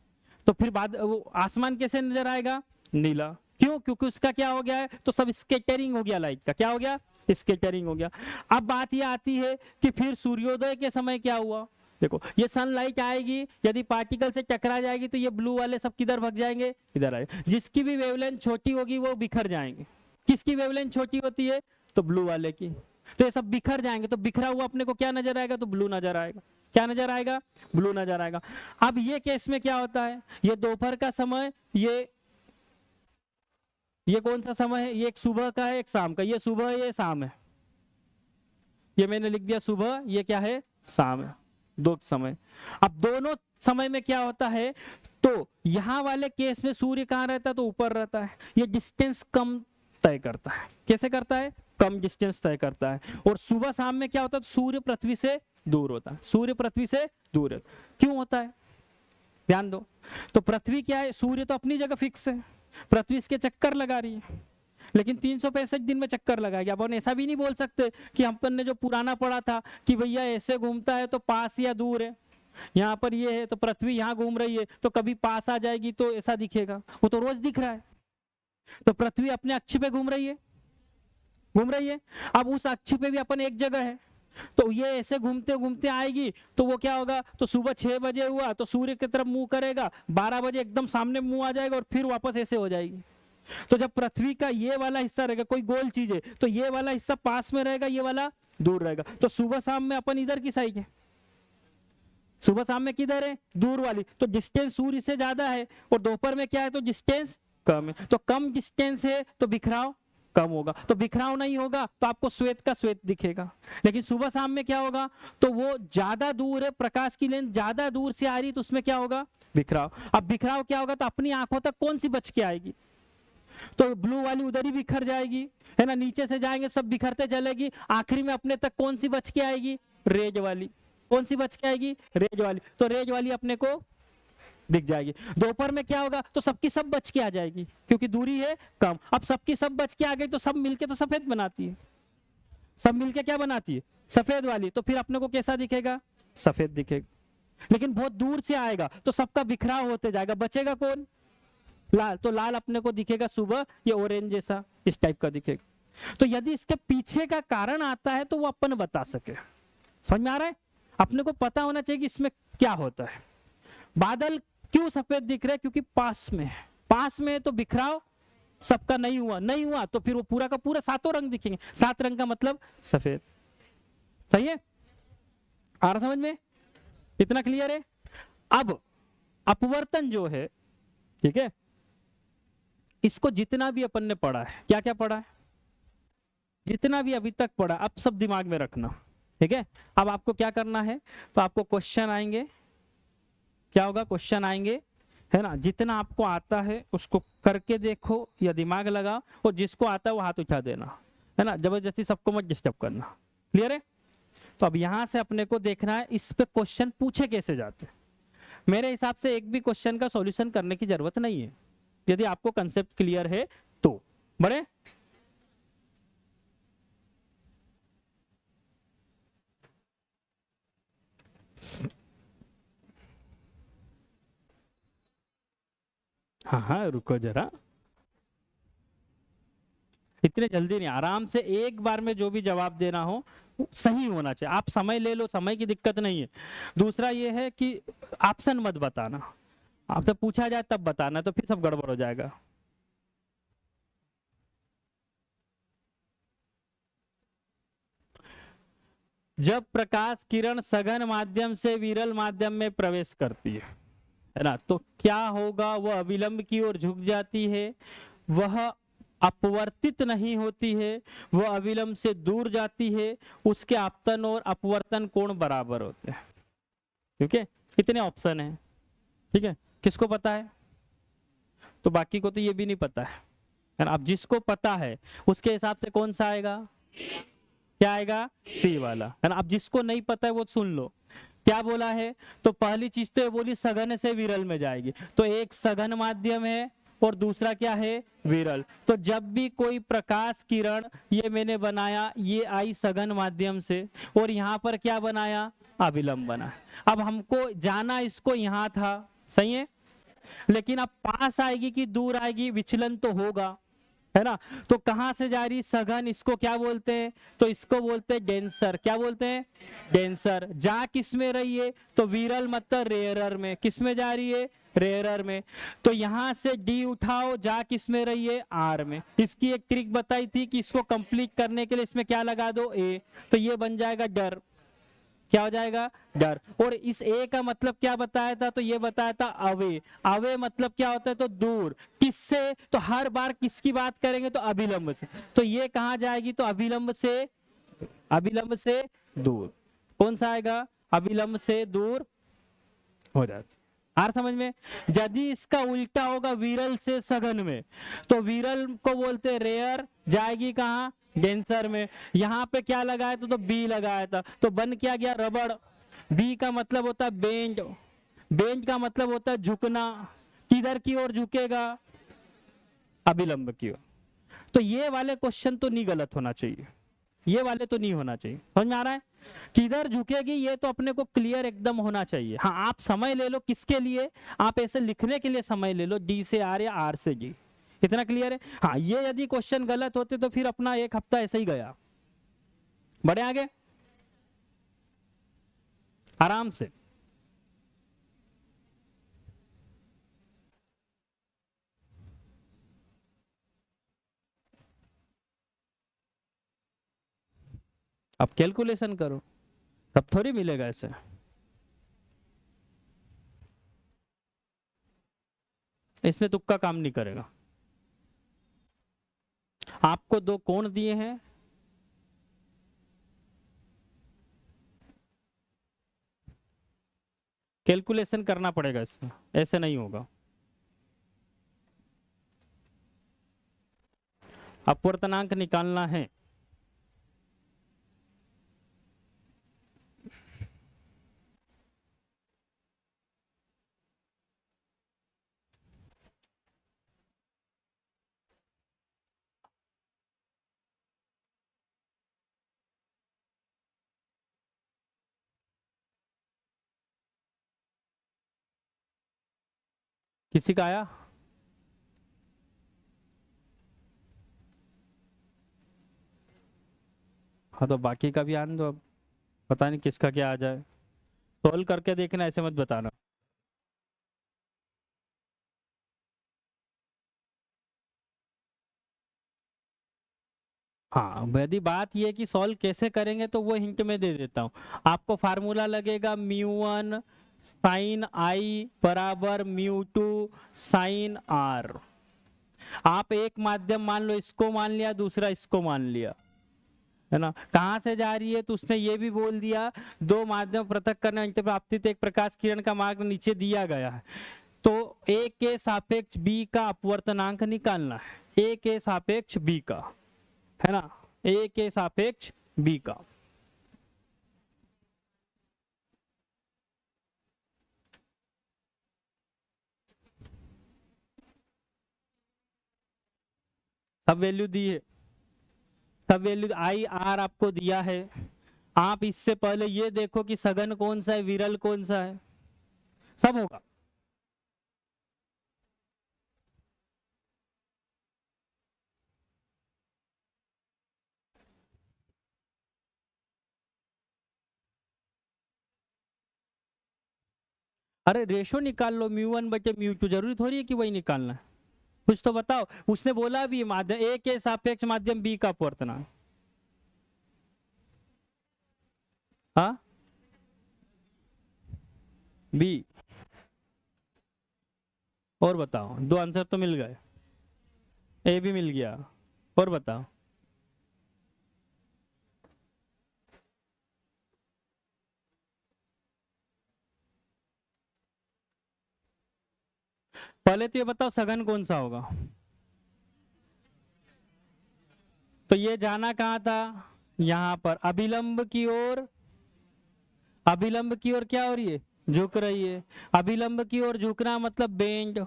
तो फिर बाद वो आसमान कैसे नजर आएगा? नीला। क्यों? क्योंकि उसका क्या हो गया है, तो सब स्कैटरिंग हो गया लाइट का। क्या हो गया? स्कैटरिंग हो गया। अब बात ये आती है कि फिर सूर्योदय के समय क्या हुआ। देखो, ये सनलाइट आएगी, यदि पार्टिकल से टकरा जाएगी तो ये ब्लू वाले सब किधर भग जाएंगे? इधर आए। जिसकी भी वेवलेंथ छोटी होगी वो बिखर जाएंगे। किसकी वेवलेंथ छोटी होती है? तो ब्लू वाले की। तो ये सब बिखर जाएंगे, तो बिखरा हुआ अपने को क्या नजर आएगा? तो ब्लू नजर आएगा। क्या नजर आएगा? ब्लू नजर आएगा। अब ये केस में क्या होता है, ये दोपहर का समय, ये कौन सा समय है, ये एक सुबह का है एक शाम का। ये सुबह है, ये शाम है, ये मैंने लिख दिया सुबह, ये क्या है? शाम है, दो समय। अब दोनों समय में क्या होता है, तो यहां वाले केस में सूर्य कहां रहता है, तो ऊपर रहता है। ये डिस्टेंस कम तय करता है। कैसे करता है? कम डिस्टेंस तय करता है। और सुबह शाम में क्या होता है, सूर्य पृथ्वी से दूर होता है। सूर्य पृथ्वी से दूर है। क्यों होता है? ध्यान दो, तो पृथ्वी क्या है, सूर्य तो अपनी जगह फिक्स है, पृथ्वी इसके चक्कर लगा रही है, लेकिन 365 दिन में चक्कर लगाएगी। अपन ऐसा भी नहीं बोल सकते कि अपन ने जो पुराना पढ़ा था कि भैया ऐसे घूमता है तो पास या दूर है, यहाँ पर ये है तो पृथ्वी यहाँ घूम रही है तो कभी पास आ जाएगी तो ऐसा दिखेगा। वो तो रोज दिख रहा है। तो पृथ्वी अपने अक्ष पे घूम रही है, घूम रही है। अब उस अक्ष पे भी अपन एक जगह है, तो ये ऐसे घूमते घूमते आएगी, तो वो क्या होगा, तो सुबह 6 बजे हुआ तो सूर्य की तरफ मुंह करेगा, 12 बजे एकदम सामने मुंह आ जाएगा और फिर वापस ऐसे हो जाएगी। तो जब पृथ्वी का ये वाला हिस्सा रहेगा, कोई गोल चीज है, तो ये वाला हिस्सा पास में रहेगा, ये वाला दूर रहेगा। तो सुबह शाम में अपन इधर की साइड है, सुबह शाम में किधर है, दूर वाली, तो डिस्टेंस सूर्य से ज्यादा है, और दोपहर में क्या है, तो डिस्टेंस कम है। तो कम डिस्टेंस है तो बिखराव कम होगा, तो बिखराव नहीं होगा तो आपको श्वेत का श्वेत दिखेगा। लेकिन सुबह शाम में क्या होगा, तो वो ज्यादा दूर है, प्रकाश की लेंथ ज्यादा दूर से आ रही, तो उसमें क्या होगा, बिखराव। अब बिखराव क्या होगा, तो अपनी आंखों तक कौन सी बच के आएगी, तो ब्लू वाली उधर ही बिखर जाएगी, है ना, नीचे से जाएंगे सब बिखरते चलेगी, आखिरी में अपने तक कौन सी बच के आएगी, रेज वाली। कौन सी बच के आएगी, रेज वाली। तो रेज वाली अपने को दिख जाएगी। दोपहर में क्या होगा, तो सबकी सब बच के आ जाएगी, क्योंकि दूरी है कम। अब सबकी सब बच के आ गई तो सब मिलके तो सफेद बनाती है, सब मिलके क्या बनाती है, सफेद वाली। तो फिर अपने को कैसा दिखेगा, सफेद दिखेगा। लेकिन बहुत दूर से आएगा तो सबका बिखराव होते जाएगा, बचेगा कौन, लाल। तो लाल अपने को दिखेगा सुबह, ये ऑरेंज जैसा इस टाइप का दिखेगा। तो यदि इसके पीछे का कारण आता है तो वो अपन बता सके। समझ में आ रहा है, अपने को पता होना चाहिए कि इसमें क्या होता है। बादल क्यों सफेद दिख रहे हैं, क्योंकि पास में है, पास में है तो बिखराव सबका नहीं हुआ, नहीं हुआ तो फिर वो पूरा का पूरा सातों रंग दिखेंगे, 7 रंग का मतलब सफेद। सही है, आ रहा समझ में, इतना क्लियर है। अब अपवर्तन जो है, ठीक है, इसको जितना भी अपन ने पढ़ा है, क्या क्या पढ़ा है, जितना भी अभी तक पढ़ा, अब सब दिमाग में रखना, ठीक है। अब आपको क्या करना है, तो आपको क्वेश्चन आएंगे, क्या होगा, क्वेश्चन आएंगे, है ना, जितना आपको आता है उसको करके देखो या दिमाग लगा, और जिसको आता है वो हाथ उठा देना, है ना, जबरदस्ती सबको मत डिस्टर्ब करना। क्लियर है। तो अब यहां से अपने को देखना है इस पे क्वेश्चन पूछे कैसे जाते। मेरे हिसाब से एक भी क्वेश्चन का सॉल्यूशन करने की जरूरत नहीं है, यदि आपको कंसेप्ट क्लियर है तो। बड़े हाँ हाँ, रुको जरा, इतने जल्दी नहीं, आराम से एक बार में जो भी जवाब देना हो सही होना चाहिए। आप समय ले लो, समय की दिक्कत नहीं है। दूसरा ये है कि ऑप्शन मत बताना, आपसे पूछा जाए तब बताना, तो फिर सब गड़बड़ हो जाएगा। जब प्रकाश किरण सघन माध्यम से विरल माध्यम में प्रवेश करती है ना, तो क्या होगा, वह अविलंब की ओर झुक जाती है, वह अपवर्तित नहीं होती है, वह अविलंब से दूर जाती है, उसके आपतन और अपवर्तन कोण बराबर होते हैं। ठीक है, इतने ऑप्शन हैं, ठीक है, किसको पता है, तो बाकी को तो ये भी नहीं पता है ना। अब जिसको पता है उसके हिसाब से कौन सा आएगा, क्या आएगा, सी वाला, है ना। अब जिसको नहीं पता है वो सुन लो क्या बोला है। तो पहली चीज तो ये बोली सघन से विरल में जाएगी, तो एक सघन माध्यम है और दूसरा क्या है, विरल। तो जब भी कोई प्रकाश किरण, ये मैंने बनाया, ये आई सघन माध्यम से, और यहाँ पर क्या बनाया, अविलंब बना। अब हमको जाना इसको यहाँ था, सही है, लेकिन अब पास आएगी कि दूर आएगी, विचलन तो होगा, है ना। तो कहां से जा रही, सघन, इसको क्या बोलते हैं, तो इसको बोलते हैं डेंसर। क्या बोलते हैं, डेंसर। जा किस में रही है, तो विरल मतलब रेयरर में। किस में जा रही है, रेयरर में। तो यहां से डी उठाओ, जा किस में रही है, आर में। इसकी एक ट्रिक बताई थी कि इसको कंप्लीट करने के लिए इसमें क्या लगा दो, ए, तो ये बन जाएगा डर। क्या हो जाएगा, डर। और इस ए का मतलब क्या बताया था, तो ये बताया था अवे। अवे मतलब क्या होता है, तो दूर। किससे, तो हर बार किसकी बात करेंगे, तो अभिलंब से। तो ये कहां जाएगी, तो अभिलंब से, अभिलंब से दूर। कौन सा आएगा, अभिलंब से दूर हो जाती। आर समझ में। यदि इसका उल्टा होगा, विरल से सघन में, तो विरल को बोलते रेयर, जाएगी कहां, डेंसर में। यहां पे क्या लगाया था, तो बी लगाया था, तो बन क्या गया, रबड़। बी का मतलब होता है बेंड, बेंड का मतलब होता है झुकना। किधर की ओर झुकेगा, अभिलंब की ओर। तो ये वाले क्वेश्चन तो नहीं गलत होना चाहिए, ये वाले तो नहीं होना चाहिए। समझ में आ रहा है, किधर झुकेगी ये तो अपने को क्लियर एकदम होना चाहिए। हाँ, आप समय ले लो, किसके लिए, आप ऐसे लिखने के लिए समय ले लो, डी से आर या आर से जी, इतना क्लियर है। हाँ, ये यदि क्वेश्चन गलत होते तो फिर अपना एक हफ्ता ऐसे ही गया। बढ़े आगे आराम से। अब कैलकुलेशन करो, सब थोड़ी मिलेगा ऐसे। इसमें तुक्का काम नहीं करेगा। आपको दो कोण दिए हैं, कैलकुलेशन करना पड़ेगा इसमें, ऐसे नहीं होगा। अपवर्तनांक निकालना है। किसी का आया? हाँ तो बाकी का भी आने दो अब, पता नहीं किसका क्या आ जाए। सॉल्व करके देखना, ऐसे मत बताना। हाँ, यदि बात ये है कि सॉल्व कैसे करेंगे तो वो हिंट में दे देता हूँ। आपको फार्मूला लगेगा μ1 साइन आई बराबर μ2 साइन आर। आप एक माध्यम मान लो, इसको मान लिया, दूसरा इसको मान लिया, है ना। कहाँ से जा रही है तो उसने ये भी बोल दिया, दो माध्यम पृथक करने पर आपतित एक प्रकाश किरण का मार्ग नीचे दिया गया है, तो ए के सापेक्ष बी का अपवर्तनांक निकालना है, ए के सापेक्ष बी का, है ना, ए के सापेक्ष बी का। सब वैल्यू दी है, सब वैल्यू आई आर आपको दिया है। आप इससे पहले ये देखो कि सघन कौन सा है, विरल कौन सा है, सब होगा। अरे रेशो निकाल लो, μ1/μ2, जरूरी थोड़ी है कि वही निकालना है, कुछ तो बताओ। उसने बोला भी माध्यम ए के सापेक्ष माध्यम बी का अपवर्तनांक। हाँ, बी। और बताओ, दो आंसर तो मिल गए, ए भी मिल गया, और बताओ। पहले तो ये बताओ सघन कौन सा होगा। तो ये जाना कहाँ था, यहां पर अभिलंब की ओर, अभिलंब की ओर क्या हो रही है, झुक रही है। अभिलंब की ओर झुकना मतलब बेंड,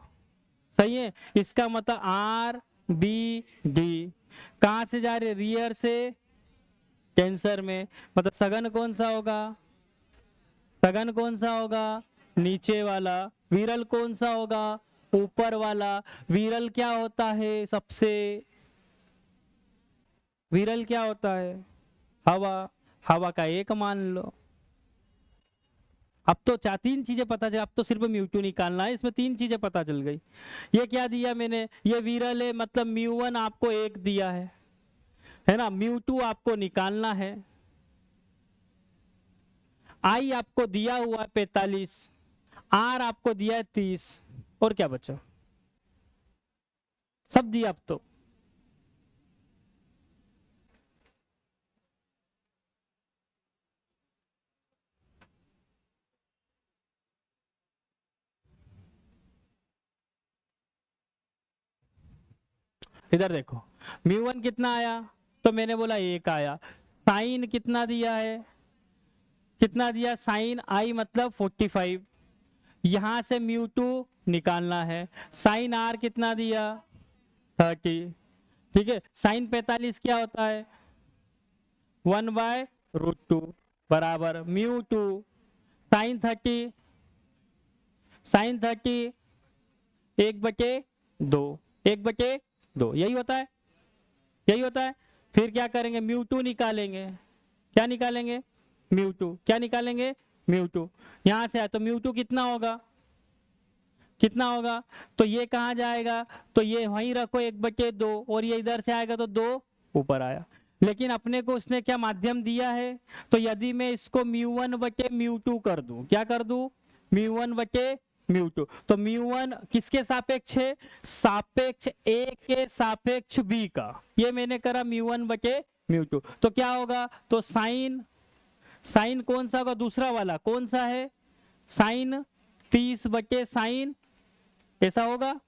सही है। इसका मतलब आर बी डी। कहां से जा रही है, रियर से कैंसर में, मतलब सघन कौन सा होगा, सघन कौन सा होगा, नीचे वाला। विरल कौन सा होगा, ऊपर वाला। विरल क्या होता है सबसे, विरल क्या होता है, हवा। हवा का एक मान लो। अब तो चार तीन चीजें पता चल, अब तो सिर्फ μ2 निकालना है, इसमें तीन चीजें पता चल गई। ये क्या दिया मैंने, ये विरल है, मतलब μ1 आपको एक दिया है ना। μ2 आपको निकालना है। आई आपको दिया हुआ है 45, आर आपको दिया है 30, और क्या बचा, सब दिया अब तो। इधर देखो, μ1 कितना आया, तो मैंने बोला एक आया। साइन कितना दिया है, कितना दिया, साइन आई मतलब 45, यहां से μ2 निकालना है। साइन आर कितना दिया, 30, ठीक है। साइन 45 क्या होता है, 1/√2 बराबर μ2 साइन 30, साइन 30 1/2, 1/2, यही होता है, यही होता है। फिर क्या करेंगे, μ2 निकालेंगे, क्या निकालेंगे, μ2, क्या निकालेंगे, μ2। यहां से आया तो μ2 कितना होगा, कितना होगा, तो ये कहाँ जाएगा, तो ये वहीं रखो 1/2, और ये इधर से आएगा तो 2 ऊपर आया। लेकिन अपने को उसने क्या माध्यम दिया है, तो यदि मैं इसको μ1 बटे μ2 कर दूं, क्या कर दूं, μ1 बटे μ2, तो μ1 किसके सापेक्ष है, सापेक्ष a के सापेक्ष b का, ये मैंने करा μ1 बटे μ2, तो क्या होगा, तो साइन, साइन कौन सा होगा, दूसरा वाला कौन सा है, साइन 30 बटे साइन, ऐसा होगा,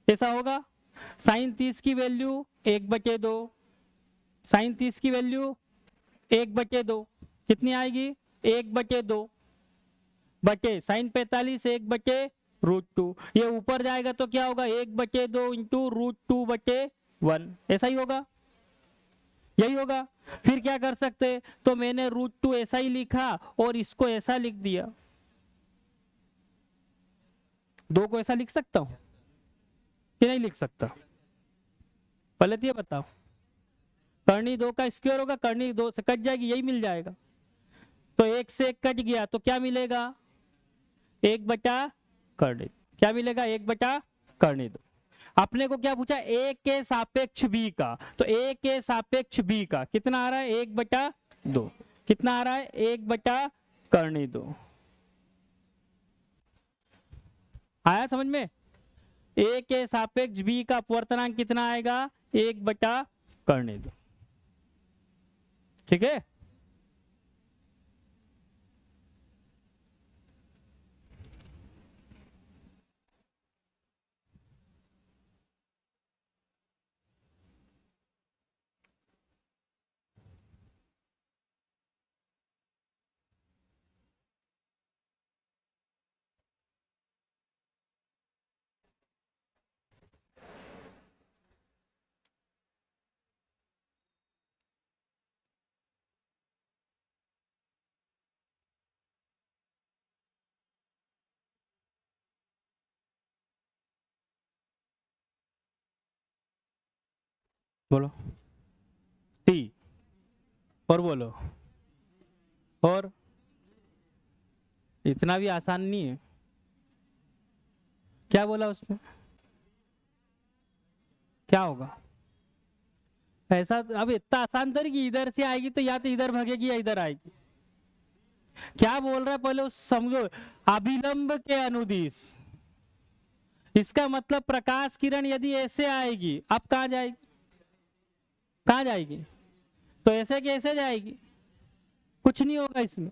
ऐसा होगा, साइन 30 की वैल्यू 1/2, साइन 30 की वैल्यू 1/2 कितनी आएगी, 1/2 बटे साइन 45 1/√2, ये ऊपर जाएगा तो क्या होगा 1/2 इंटू √2/1, ऐसा ही होगा, यही होगा। फिर क्या कर सकते, तो मैंने √2 ऐसा ही लिखा और इसको ऐसा लिख दिया, 2 को ऐसा लिख सकता हूं कि नहीं लिख सकता, पहले तो ये बताओ, कर्णी 2 का स्क्वायर होगा, कर्णी 2 से कट जाएगी, यही मिल जाएगा, तो 1 से 1 कट गया तो क्या मिलेगा, 1/कर्णी, क्या मिलेगा, 1/कर्णी 2। अपने को क्या पूछा, a के सापेक्ष b का, तो a के सापेक्ष b का कितना आ रहा है, 1/2, कितना आ रहा है, 1/कर्णी 2, आया समझ में, a के सापेक्ष b का अपवर्तनांक कितना आएगा, 1/कर्णी 2, ठीक है। बोलो टी, और बोलो, और इतना भी आसान नहीं है, क्या बोला उसने, क्या होगा ऐसा, अब इतना आसान तो नहीं कि इधर से आएगी तो या तो इधर भागेगी या इधर आएगी, क्या बोल रहा है पहले उस समझो, अभिलंब के अनुदिश, इसका मतलब प्रकाश किरण यदि ऐसे आएगी, अब कहां जाएगी, कहां जाएगी, तो ऐसे कैसे जाएगी, कुछ नहीं होगा इसमें,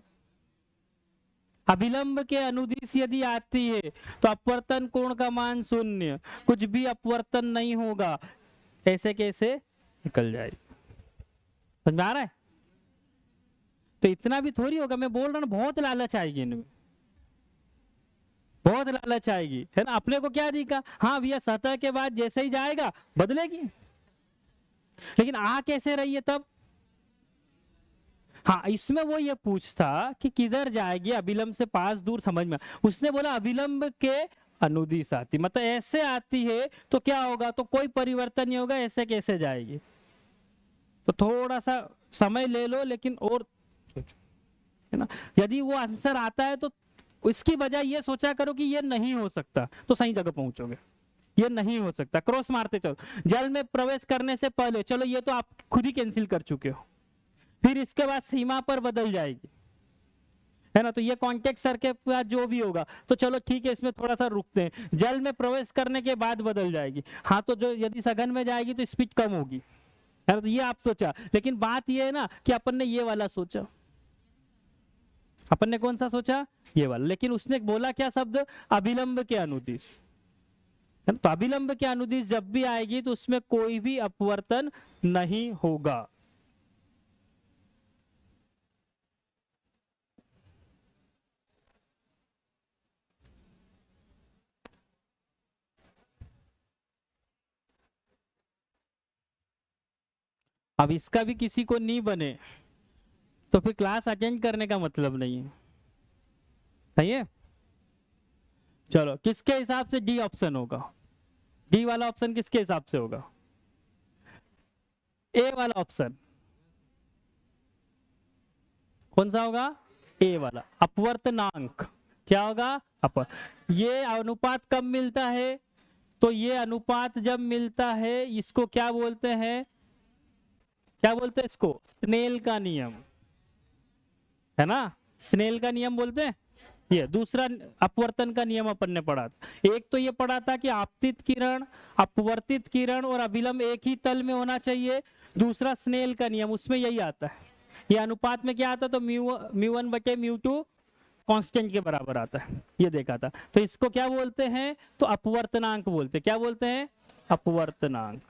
अभिलंब के अनुदिश यदि आती है तो अपवर्तन कोण का मान 0, कुछ भी अपवर्तन नहीं होगा, ऐसे कैसे निकल जाएगी, समझ में आ रहा है, तो इतना भी थोड़ी होगा, मैं बोल रहा हूं बहुत लालच आएगी इनमें, बहुत लालच आएगी, है ना, अपने को क्या दिखा, हाँ भैया सतह के बाद जैसे ही जाएगा बदलेगी, लेकिन आ कैसे रही है तब, हाँ इसमें वो ये पूछता कि किधर जाएगी, अभिलंब से पास दूर, समझ में, उसने बोला अभिलंब के अनुदिश आती, मतलब ऐसे आती है तो क्या होगा, तो कोई परिवर्तन नहीं होगा, ऐसे कैसे जाएगी, तो थोड़ा सा समय ले लो, लेकिन और है ना, यदि वो आंसर आता है तो इसकी बजाय ये सोचा करो कि ये नहीं हो सकता, तो सही जगह पहुंचोगे, ये नहीं हो सकता, क्रॉस मारते चलो, जल में प्रवेश करने से पहले, चलो ये तो आप खुद ही कैंसिल कर चुके हो, फिर इसके बाद सीमा पर बदल जाएगी, है ना, तो ये कॉन्टेक्ट सर के बाद जो भी होगा, तो चलो ठीक है, इसमें थोड़ा सा रुकते हैं, जल में प्रवेश करने के बाद बदल जाएगी, हाँ तो जो यदि सघन में जाएगी तो स्पीड कम होगी, है ना, तो ये आप सोचा, लेकिन बात ये है ना कि अपन ने ये वाला सोचा, अपन ने कौन सा सोचा, ये वाला, लेकिन उसने बोला क्या शब्द, अभिलंब के अनुदिश, है ना, तो अभिलंब के अनुदिश जब भी आएगी तो उसमें कोई भी अपवर्तन नहीं होगा, अब इसका भी किसी को नहीं बने तो फिर क्लास अटेंड करने का मतलब नहीं है, सही है, चलो किसके हिसाब से डी ऑप्शन होगा, डी वाला ऑप्शन किसके हिसाब से होगा, ए वाला ऑप्शन कौन सा होगा, ए वाला, अपवर्तनांक क्या होगा, ये अनुपात कब मिलता है, तो ये अनुपात जब मिलता है इसको क्या बोलते हैं, क्या बोलते हैं इसको? स्नेल का नियम, है ना, स्नेल का नियम बोलते हैं। ये दूसरा अपवर्तन का नियम अपन ने पढ़ा था। एक तो ये पढ़ा था कि आपतित किरण, अपवर्तित किरण और अभिलंब एक ही तल में होना चाहिए। दूसरा स्नेल का नियम, उसमें यही आता है। ये अनुपात में क्या आता, तो μ1/μ2 कांस्टेंट के बराबर आता है, ये देखा था। तो इसको क्या बोलते हैं, तो अपवर्तनांक बोलते हैं। क्या बोलते हैं? अपवर्तनांक।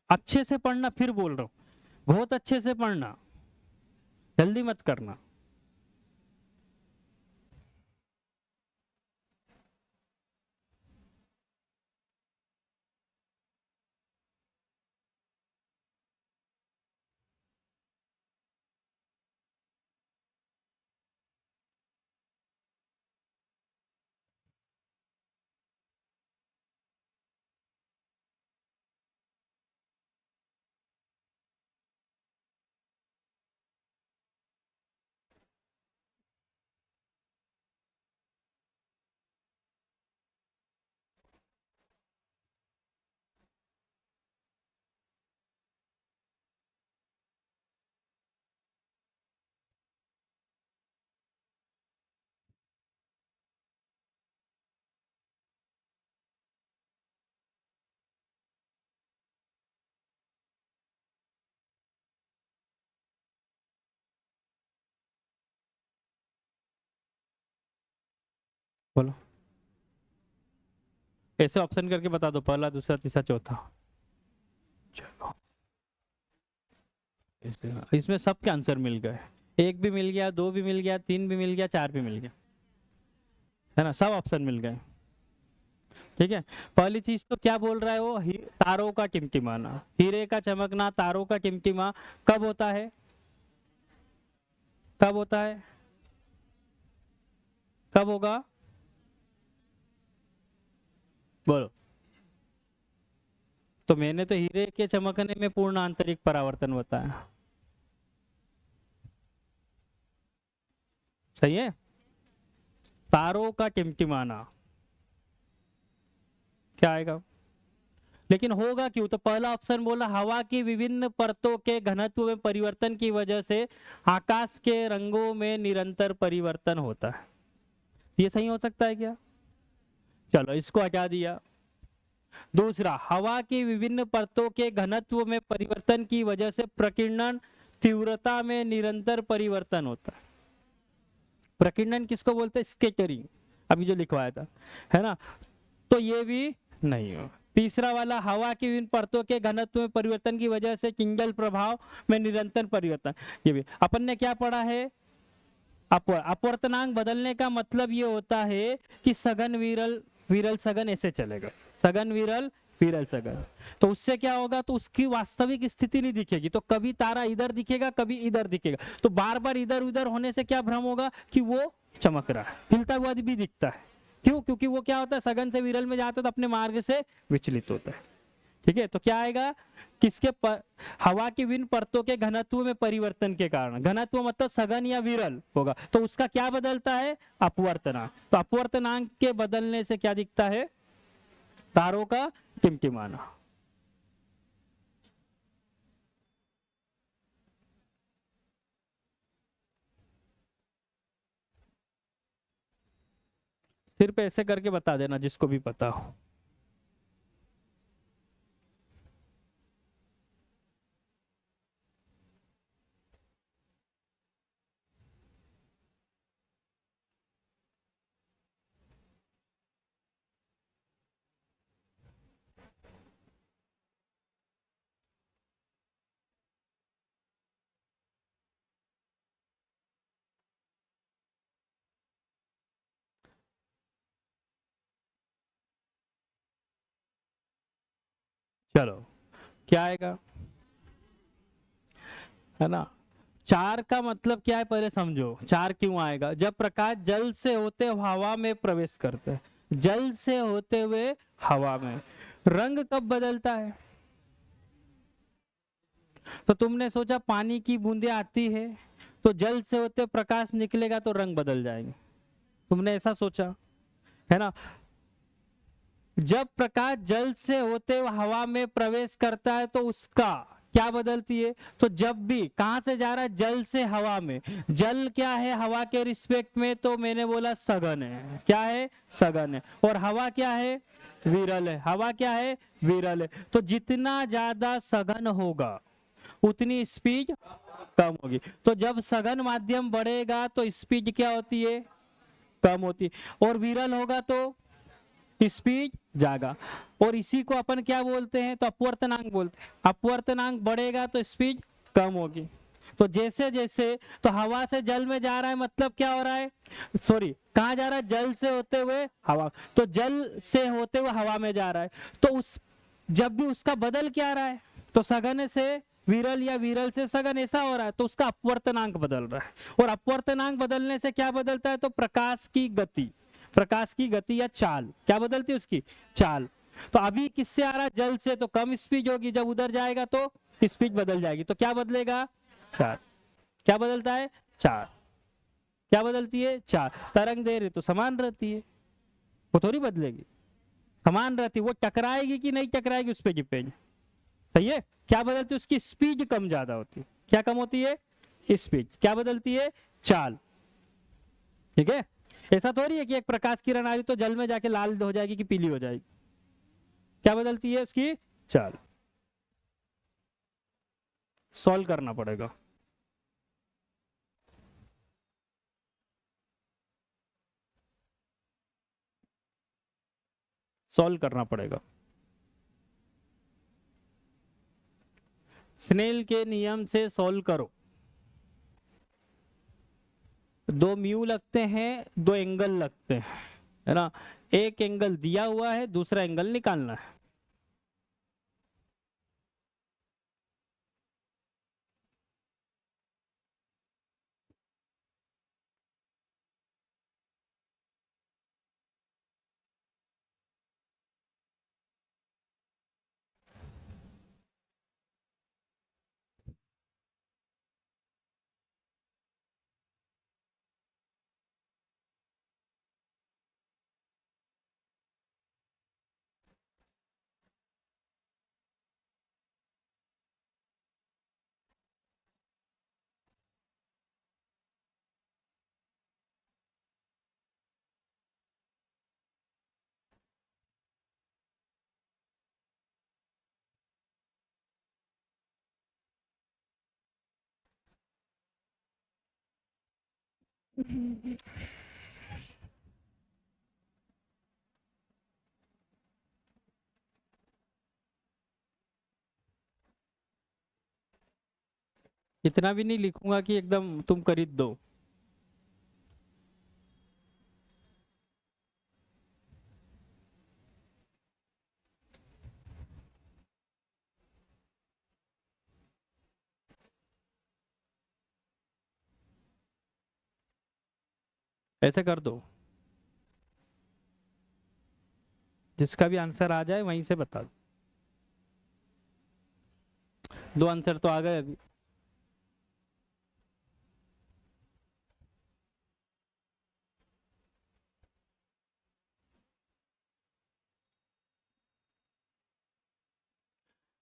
अच्छे से पढ़ना, फिर बोल रहा हूं, बहुत अच्छे से पढ़ना, जल्दी मत करना। बोलो, ऐसे ऑप्शन करके बता दो, पहला, दूसरा, तीसरा, चौथा। चलो, इसमें सबके आंसर मिल गए। एक भी मिल गया, दो भी मिल गया, तीन भी मिल गया, चार भी मिल गया, है ना, सब ऑप्शन मिल गए। ठीक है, पहली चीज तो क्या बोल रहा है वो, तारों का टिमटिमाना, हीरे का चमकना, तारों का टिमटिमा कब होता है? कब होता है? कब होगा? बोलो। तो मैंने तो हीरे के चमकने में पूर्ण आंतरिक परावर्तन बताया, सही है। तारों का टिमटिमाना क्या आएगा? लेकिन होगा क्यों? तो पहला ऑप्शन बोला, हवा की विभिन्न परतों के घनत्व में परिवर्तन की वजह से आकाश के रंगों में निरंतर परिवर्तन होता है। ये सही हो सकता है क्या? चलो, इसको हटा दिया। दूसरा, हवा की विभिन्न परतों के घनत्व में परिवर्तन की वजह से प्रकीर्णन तीव्रता में निरंतर परिवर्तन होता है। प्रकीर्णन किसको बोलते हैं? स्कैटरिंग, अभी जो लिखवाया था, है ना, तो ये भी नहीं हो। तीसरा वाला, हवा की विभिन्न परतों के घनत्व में परिवर्तन की वजह से किंगल प्रभाव में निरंतर परिवर्तन, ये भी। अपन ने क्या पढ़ा है? अपवर्तनांक बदलने का मतलब ये होता है कि सघन विरल विरल सघन ऐसे चलेगा, सघन विरल विरल सघन। तो उससे क्या होगा, तो उसकी वास्तविक स्थिति नहीं दिखेगी। तो कभी तारा इधर दिखेगा, कभी इधर दिखेगा, तो बार बार इधर उधर होने से क्या भ्रम होगा कि वो चमक रहा है, हिलता हुआ भी दिखता है। क्यों? क्योंकि वो क्या होता है, सघन से विरल में जाता है तो अपने मार्ग से विचलित होता है। ठीक है, तो क्या आएगा, किसके हवा की विभिन्न परतों के घनत्व में परिवर्तन के कारण, घनत्व मतलब सघन या विरल होगा, तो उसका क्या बदलता है? अपवर्तनांक। तो अपवर्तनांक के बदलने से क्या दिखता है? तारों का टिमटिमाना। सिर्फ ऐसे करके बता देना जिसको भी पता हो। चलो, क्या आएगा, है ना। चार का मतलब क्या है, पहले समझो। चार क्यों आएगा? जब प्रकाश जल से होते हवा में प्रवेश करते हैं, जल से होते हुए हवा में, रंग कब बदलता है? तो तुमने सोचा पानी की बूंदे आती है तो जल से होते प्रकाश निकलेगा तो रंग बदल जाएंगे, तुमने ऐसा सोचा, है ना। जब प्रकाश जल से होते हुए हवा में प्रवेश करता है तो उसका क्या बदलती है? तो जब भी कहां से जा रहा है? जल से हवा में। जल क्या है हवा के रिस्पेक्ट में? तो मैंने बोला सघन है। क्या है? सघन है। और हवा क्या है? विरल है। हवा क्या है? विरल है। तो जितना ज्यादा सघन होगा उतनी स्पीड कम होगी। तो जब सघन माध्यम बढ़ेगा तो स्पीड क्या होती है? कम होती है। और विरल होगा तो स्पीड जाएगा। और इसी को अपन क्या बोलते हैं? तो अपवर्तनांक बोलते हैं। अपवर्तनांक बढ़ेगा तो स्पीड कम होगी। तो जैसे जैसे तो हवा से जल में जा रहा है, मतलब क्या हो रहा है? सॉरी, कहाँ जा रहा है? जल से होते हुए हवा। तो जल से होते हुए हवा में जा रहा है, तो उस जब भी उसका बदल क्या रहा है? तो सघन से विरल या विरल से सघन, ऐसा हो रहा है, तो उसका अपवर्तनांक बदल रहा है। और अपवर्तनांक बदलने से क्या बदलता है? तो प्रकाश की गति, प्रकाश की गति या चाल क्या बदलती है? उसकी चाल। तो अभी किससे आ रहा है? जल से, तो कम स्पीड होगी। जब उधर जाएगा तो स्पीड बदल जाएगी। तो क्या बदलेगा? चाल। क्या बदलता है? चाल। क्या बदलती है? चाल। तरंग दैर्घ्य तो समान रहती है, वो थोड़ी बदलेगी, समान रहती है। वो टकराएगी कि नहीं टकराएगी उस पर डिपेंड। सही है। क्या बदलती है? उसकी स्पीड कम ज्यादा होती है। क्या कम होती है? स्पीड। क्या बदलती है? चाल। ठीक है। ऐसा थोड़ी है कि एक प्रकाश किरण आ रही तो जल में जाके लाल हो जाएगी कि पीली हो जाएगी। क्या बदलती है? उसकी चाल। सॉल्व करना पड़ेगा। सॉल्व करना पड़ेगा। स्नेल के नियम से सॉल्व करो। दो म्यू लगते हैं, दो एंगल लगते हैं, है ना। एक एंगल दिया हुआ है, दूसरा एंगल निकालना है। इतना भी नहीं लिखूंगा कि एकदम तुम खरीद दो। ऐसे कर दो, जिसका भी आंसर आ जाए वहीं से बता दो। दो आंसर तो आ गए अभी।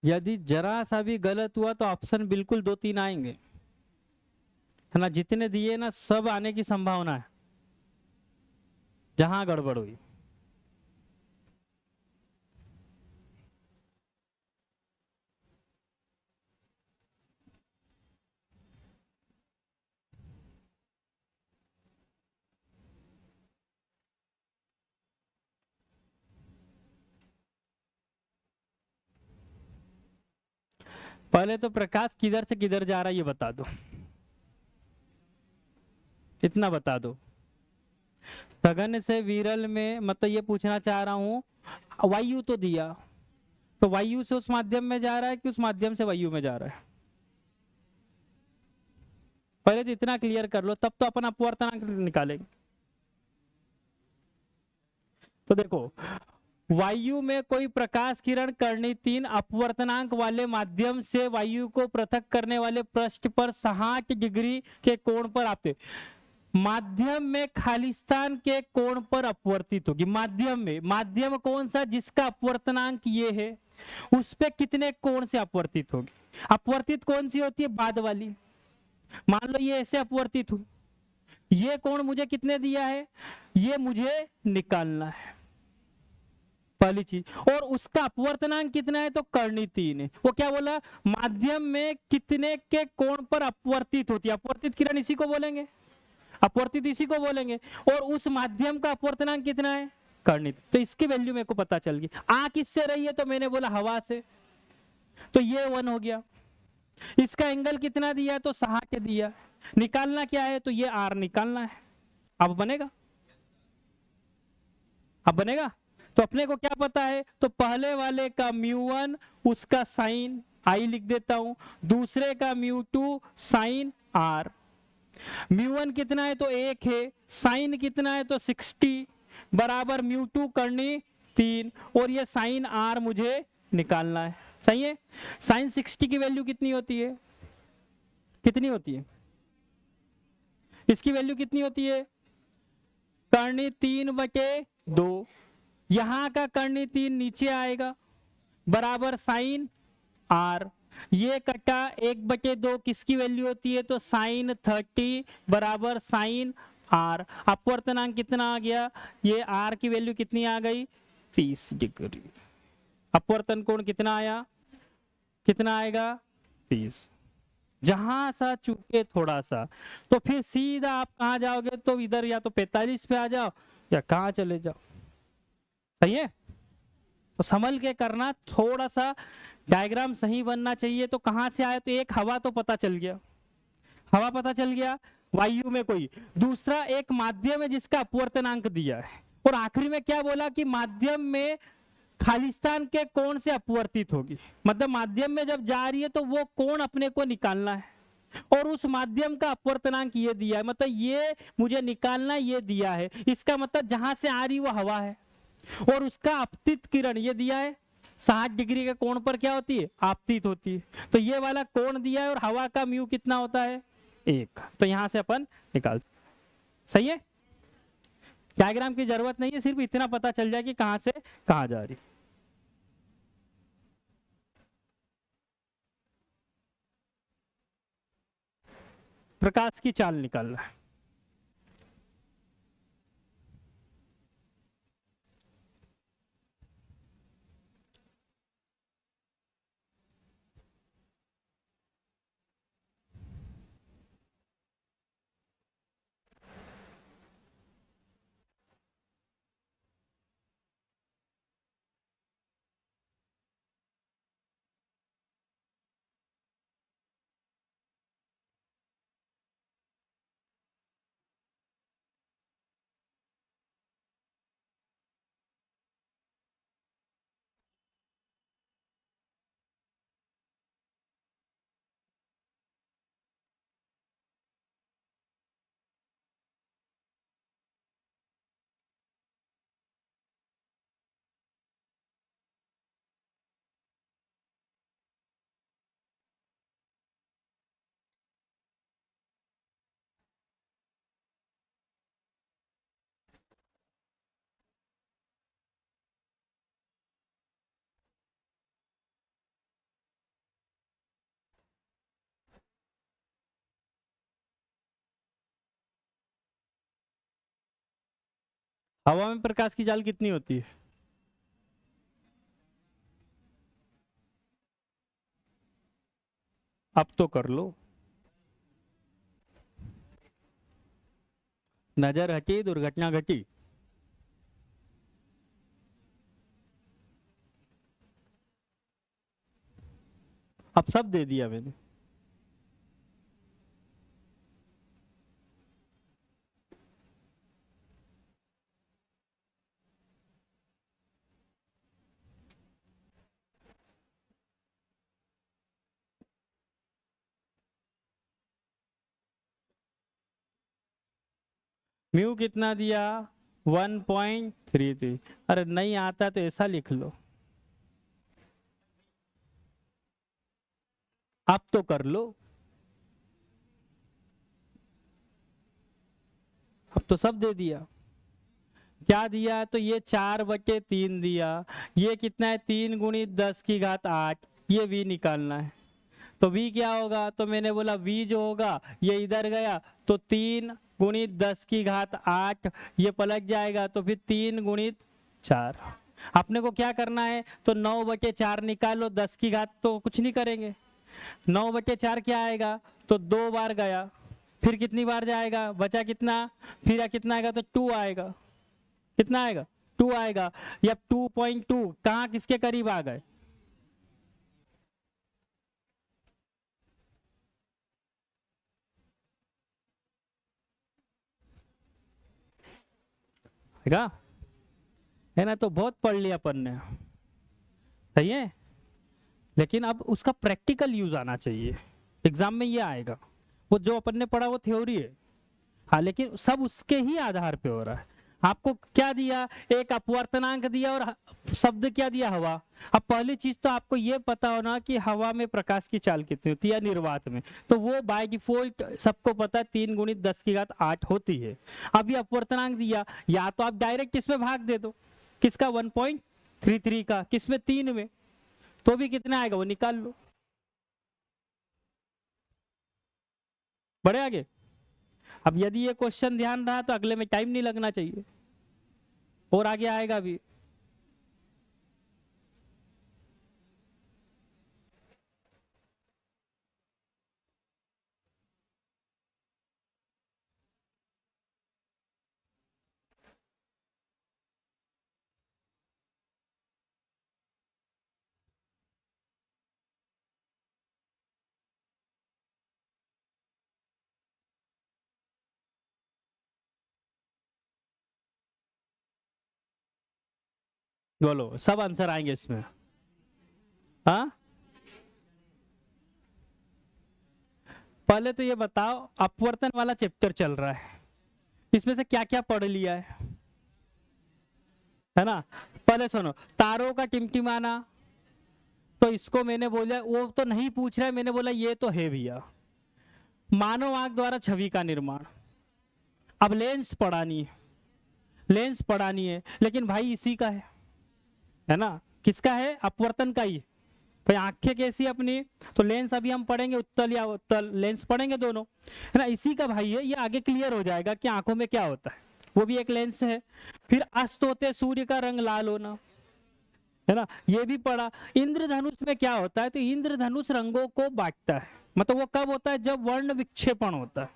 यदि जरा सा भी गलत हुआ तो ऑप्शन बिल्कुल दो तीन आएंगे, है ना। जितने दिए ना सब आने की संभावना है जहां गड़बड़ हुई। पहले तो प्रकाश किधर से किधर जा रहा है ये बता दो, इतना बता दो। सघन से विरल में मतलब ये पूछना चाह रहा हूं, वायु तो दिया, तो वायु से उस माध्यम में जा रहा है कि उस माध्यम से वायु में जा रहा है? पहले तो इतना क्लियर कर लो, तब तो अपन अपवर्तनांक निकालेंगे। तो देखो, वायु में कोई प्रकाश किरण करनी 3 अपवर्तनांक वाले माध्यम से वायु को पृथक करने वाले पृष्ठ पर 60 डिग्री के कोण पर आते। माध्यम में खालिस्तान के कोण पर अपवर्तित होगी। माध्यम में, माध्यम कौन सा जिसका अपवर्तनांक ये है, उस पे कितने कोण से अपवर्तित होगी। अपवर्तित कौन सी होती है, बाद वाली। मान लो ये ऐसे अपवर्तित हुई, ये कोण मुझे कितने दिया है, ये मुझे निकालना है, पहली चीज। और उसका अपवर्तनांक कितना है, तो कर्णी 3 है। वो क्या बोला, माध्यम में कितने के कोण पर अपवर्तित होती है। अपवर्तित किरण इसी को बोलेंगे, अपवर्तित इसी को बोलेंगे। और उस माध्यम का अपवर्तनांक कितना है, कर्णित। तो इसकी वैल्यू मेरे को पता चल गई। आ किससे रही है, तो मैंने बोला हवा से, तो ये 1 हो गया। इसका एंगल कितना दिया है, तो 6 के दिया। निकालना क्या है, तो ये आर निकालना है। अब बनेगा, अब बनेगा। तो अपने को क्या पता है, तो पहले वाले का μ1 उसका साइन आई लिख देता हूं, दूसरे का μ2 साइन आर। μ1 कितना है, तो 1 है, साइन कितना है, तो 60 बराबर μ2 करनी 3, और ये साइन आर मुझे निकालना है। सही है। साइन 60 की वैल्यू कितनी होती है, कितनी होती है, इसकी वैल्यू कितनी होती है, करनी 3/2। यहां का करनी 3 नीचे आएगा, बराबर साइन आर। ये कटा 1/2 किसकी वैल्यू होती है, तो साइन 30 बराबर साइन आर। अपवर्तनांक कितना आ गया, ये आर की वैल्यू कितनी आ गई, 30 डिग्री। अपवर्तन कोण कितना आया, कितना आएगा, 30। जहां सा चूके थोड़ा सा, तो फिर सीधा आप कहां जाओगे, तो इधर या तो 45 पे आ जाओ या कहां चले जाओ। सही है। तो संभल के करना, थोड़ा सा डायग्राम सही बनना चाहिए। तो कहां से आया, तो एक हवा तो पता चल गया, हवा पता चल गया, वायु में कोई। दूसरा एक माध्यम है जिसका अपवर्तनांक दिया है, और आखिरी में क्या बोला कि माध्यम में खालिस्तान के कोण से अपवर्तित होगी। मतलब माध्यम में जब जा रही है तो वो कोण अपने को निकालना है, और उस माध्यम का अपवर्तनांक ये दिया है, मतलब ये मुझे निकालना ये दिया है। इसका मतलब जहां से आ रही वो हवा है, और उसका आपतित किरण ये दिया है, 60 डिग्री के कोण पर क्या होती है, आपतित होती है। तो ये वाला कोण दिया है, और हवा का म्यू कितना होता है, 1। तो यहां से अपन निकाल। सही है। डायग्राम की जरूरत नहीं है, सिर्फ इतना पता चल जाए कि कहां से कहां जा रही। प्रकाश की चाल निकालना है। हवा में प्रकाश की चाल कितनी होती है, अब तो कर लो। नजर हटी, दुर्घटना घटी। अब सब दे दिया मैंने। म्यू कितना दिया, 1.33। अरे नहीं आता तो ऐसा लिख लो, अब तो कर लो। अब तो सब दे दिया। क्या दिया? तो ये 4/3 दिया। ये कितना है? 3 गुणित 10 की घात 8। ये v निकालना है। तो v क्या होगा? तो मैंने बोला v जो होगा ये इधर गया तो 3 गुणित 10 की घात 8, ये पलट जाएगा तो फिर 3 गुणित 4। अपने को क्या करना है? तो 9/4 निकालो, 10 की घात तो कुछ नहीं करेंगे। 9/4 क्या आएगा? तो 2 बार गया, फिर कितनी बार जाएगा? बचा कितना? फिर कितना आएगा? तो 2 आएगा। कितना आएगा? 2 आएगा। या 2.2 कहाँ किसके करीब आ गए? है ना? तो बहुत पढ़ लिया अपन ने, सही है। लेकिन अब उसका प्रैक्टिकल यूज आना चाहिए, एग्जाम में ये आएगा। वो जो अपन ने पढ़ा वो थ्योरी है, हाँ, लेकिन सब उसके ही आधार पे हो रहा है। आपको क्या दिया? एक अपवर्तनांक दिया और शब्द क्या दिया? हवा। अब पहली चीज तो आपको ये पता होना कि हवा में प्रकाश की चाल कितनी होती है, या निर्वात में, तो वो बाय डिफॉल्ट सबको पता है 3 गुणित 10 की घात 8 होती है। अब ये अपवर्तनांक दिया, या तो आप डायरेक्ट इसमें भाग दे दो, किसका? 1.33 का, किसमें? 3 में, तो भी कितना आएगा वो निकाल लो। बढ़े आगे। अब यदि ये क्वेश्चन ध्यान रहा तो अगले में टाइम नहीं लगना चाहिए, और आगे आएगा भी। बोलो, सब आंसर आएंगे इसमें। हाँ, पहले तो ये बताओ, अपवर्तन वाला चैप्टर चल रहा है, इसमें से क्या क्या पढ़ लिया है ना? पहले सुनो, तारों का टिमटिमाना, तो इसको मैंने बोला, वो तो नहीं पूछ रहा है, मैंने बोला ये तो है भैया। मानव आंख द्वारा छवि का निर्माण, अब लेंस पढ़ानी है, लेंस पढ़ानी है, लेकिन भाई इसी का है ना? किसका है? अपवर्तन का ही। भाई आंखें कैसी अपनी, तो लेंस अभी हम पढ़ेंगे, उत्तल या उत्तल लेंस पढ़ेंगे दोनों, है ना? इसी का भाई है, ये आगे क्लियर हो जाएगा कि आंखों में क्या होता है, वो भी एक लेंस है। फिर अस्त होते सूर्य का रंग लाल होना, है ना? ये भी पढ़ा। इंद्रधनुष में क्या होता है? तो इंद्रधनुष रंगों को बांटता है, मतलब वो कब होता है? जब वर्ण विक्षेपण होता है,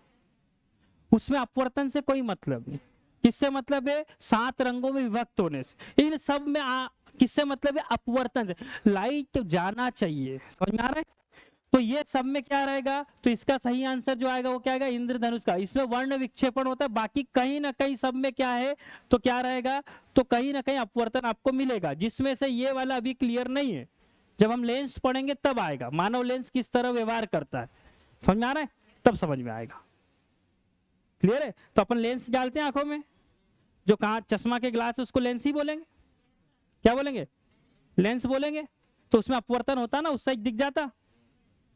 उसमें अपवर्तन से कोई मतलब नहीं। किससे मतलब है? 7 रंगों में विभक्त होने से। इन सब में किससे मतलब है? अपवर्तन से। लाइट जाना चाहिए, समझ में आ रहा है? तो ये सब में क्या रहेगा? तो इसका सही आंसर जो आएगा वो क्या आएगा? इंद्रधनुष का। इसमें वर्ण विक्षेपण होता है, बाकी कहीं ना कहीं सब में क्या है? तो क्या रहेगा? तो कहीं ना कहीं अपवर्तन आपको मिलेगा, जिसमें से ये वाला अभी क्लियर नहीं है। जब हम लेंस पढ़ेंगे तब आएगा, मानव लेंस किस तरह व्यवहार करता है, समझ में आ रहा है? तब समझ में आएगा। क्लियर है? तो अपन लेंस डालते हैं आंखों में, जो कहाँ चश्मा के ग्लास है उसको लेंस ही बोलेंगे। क्या बोलेंगे? लेंस बोलेंगे। तो उसमें अपवर्तन होता ना, उस साइड दिख जाता,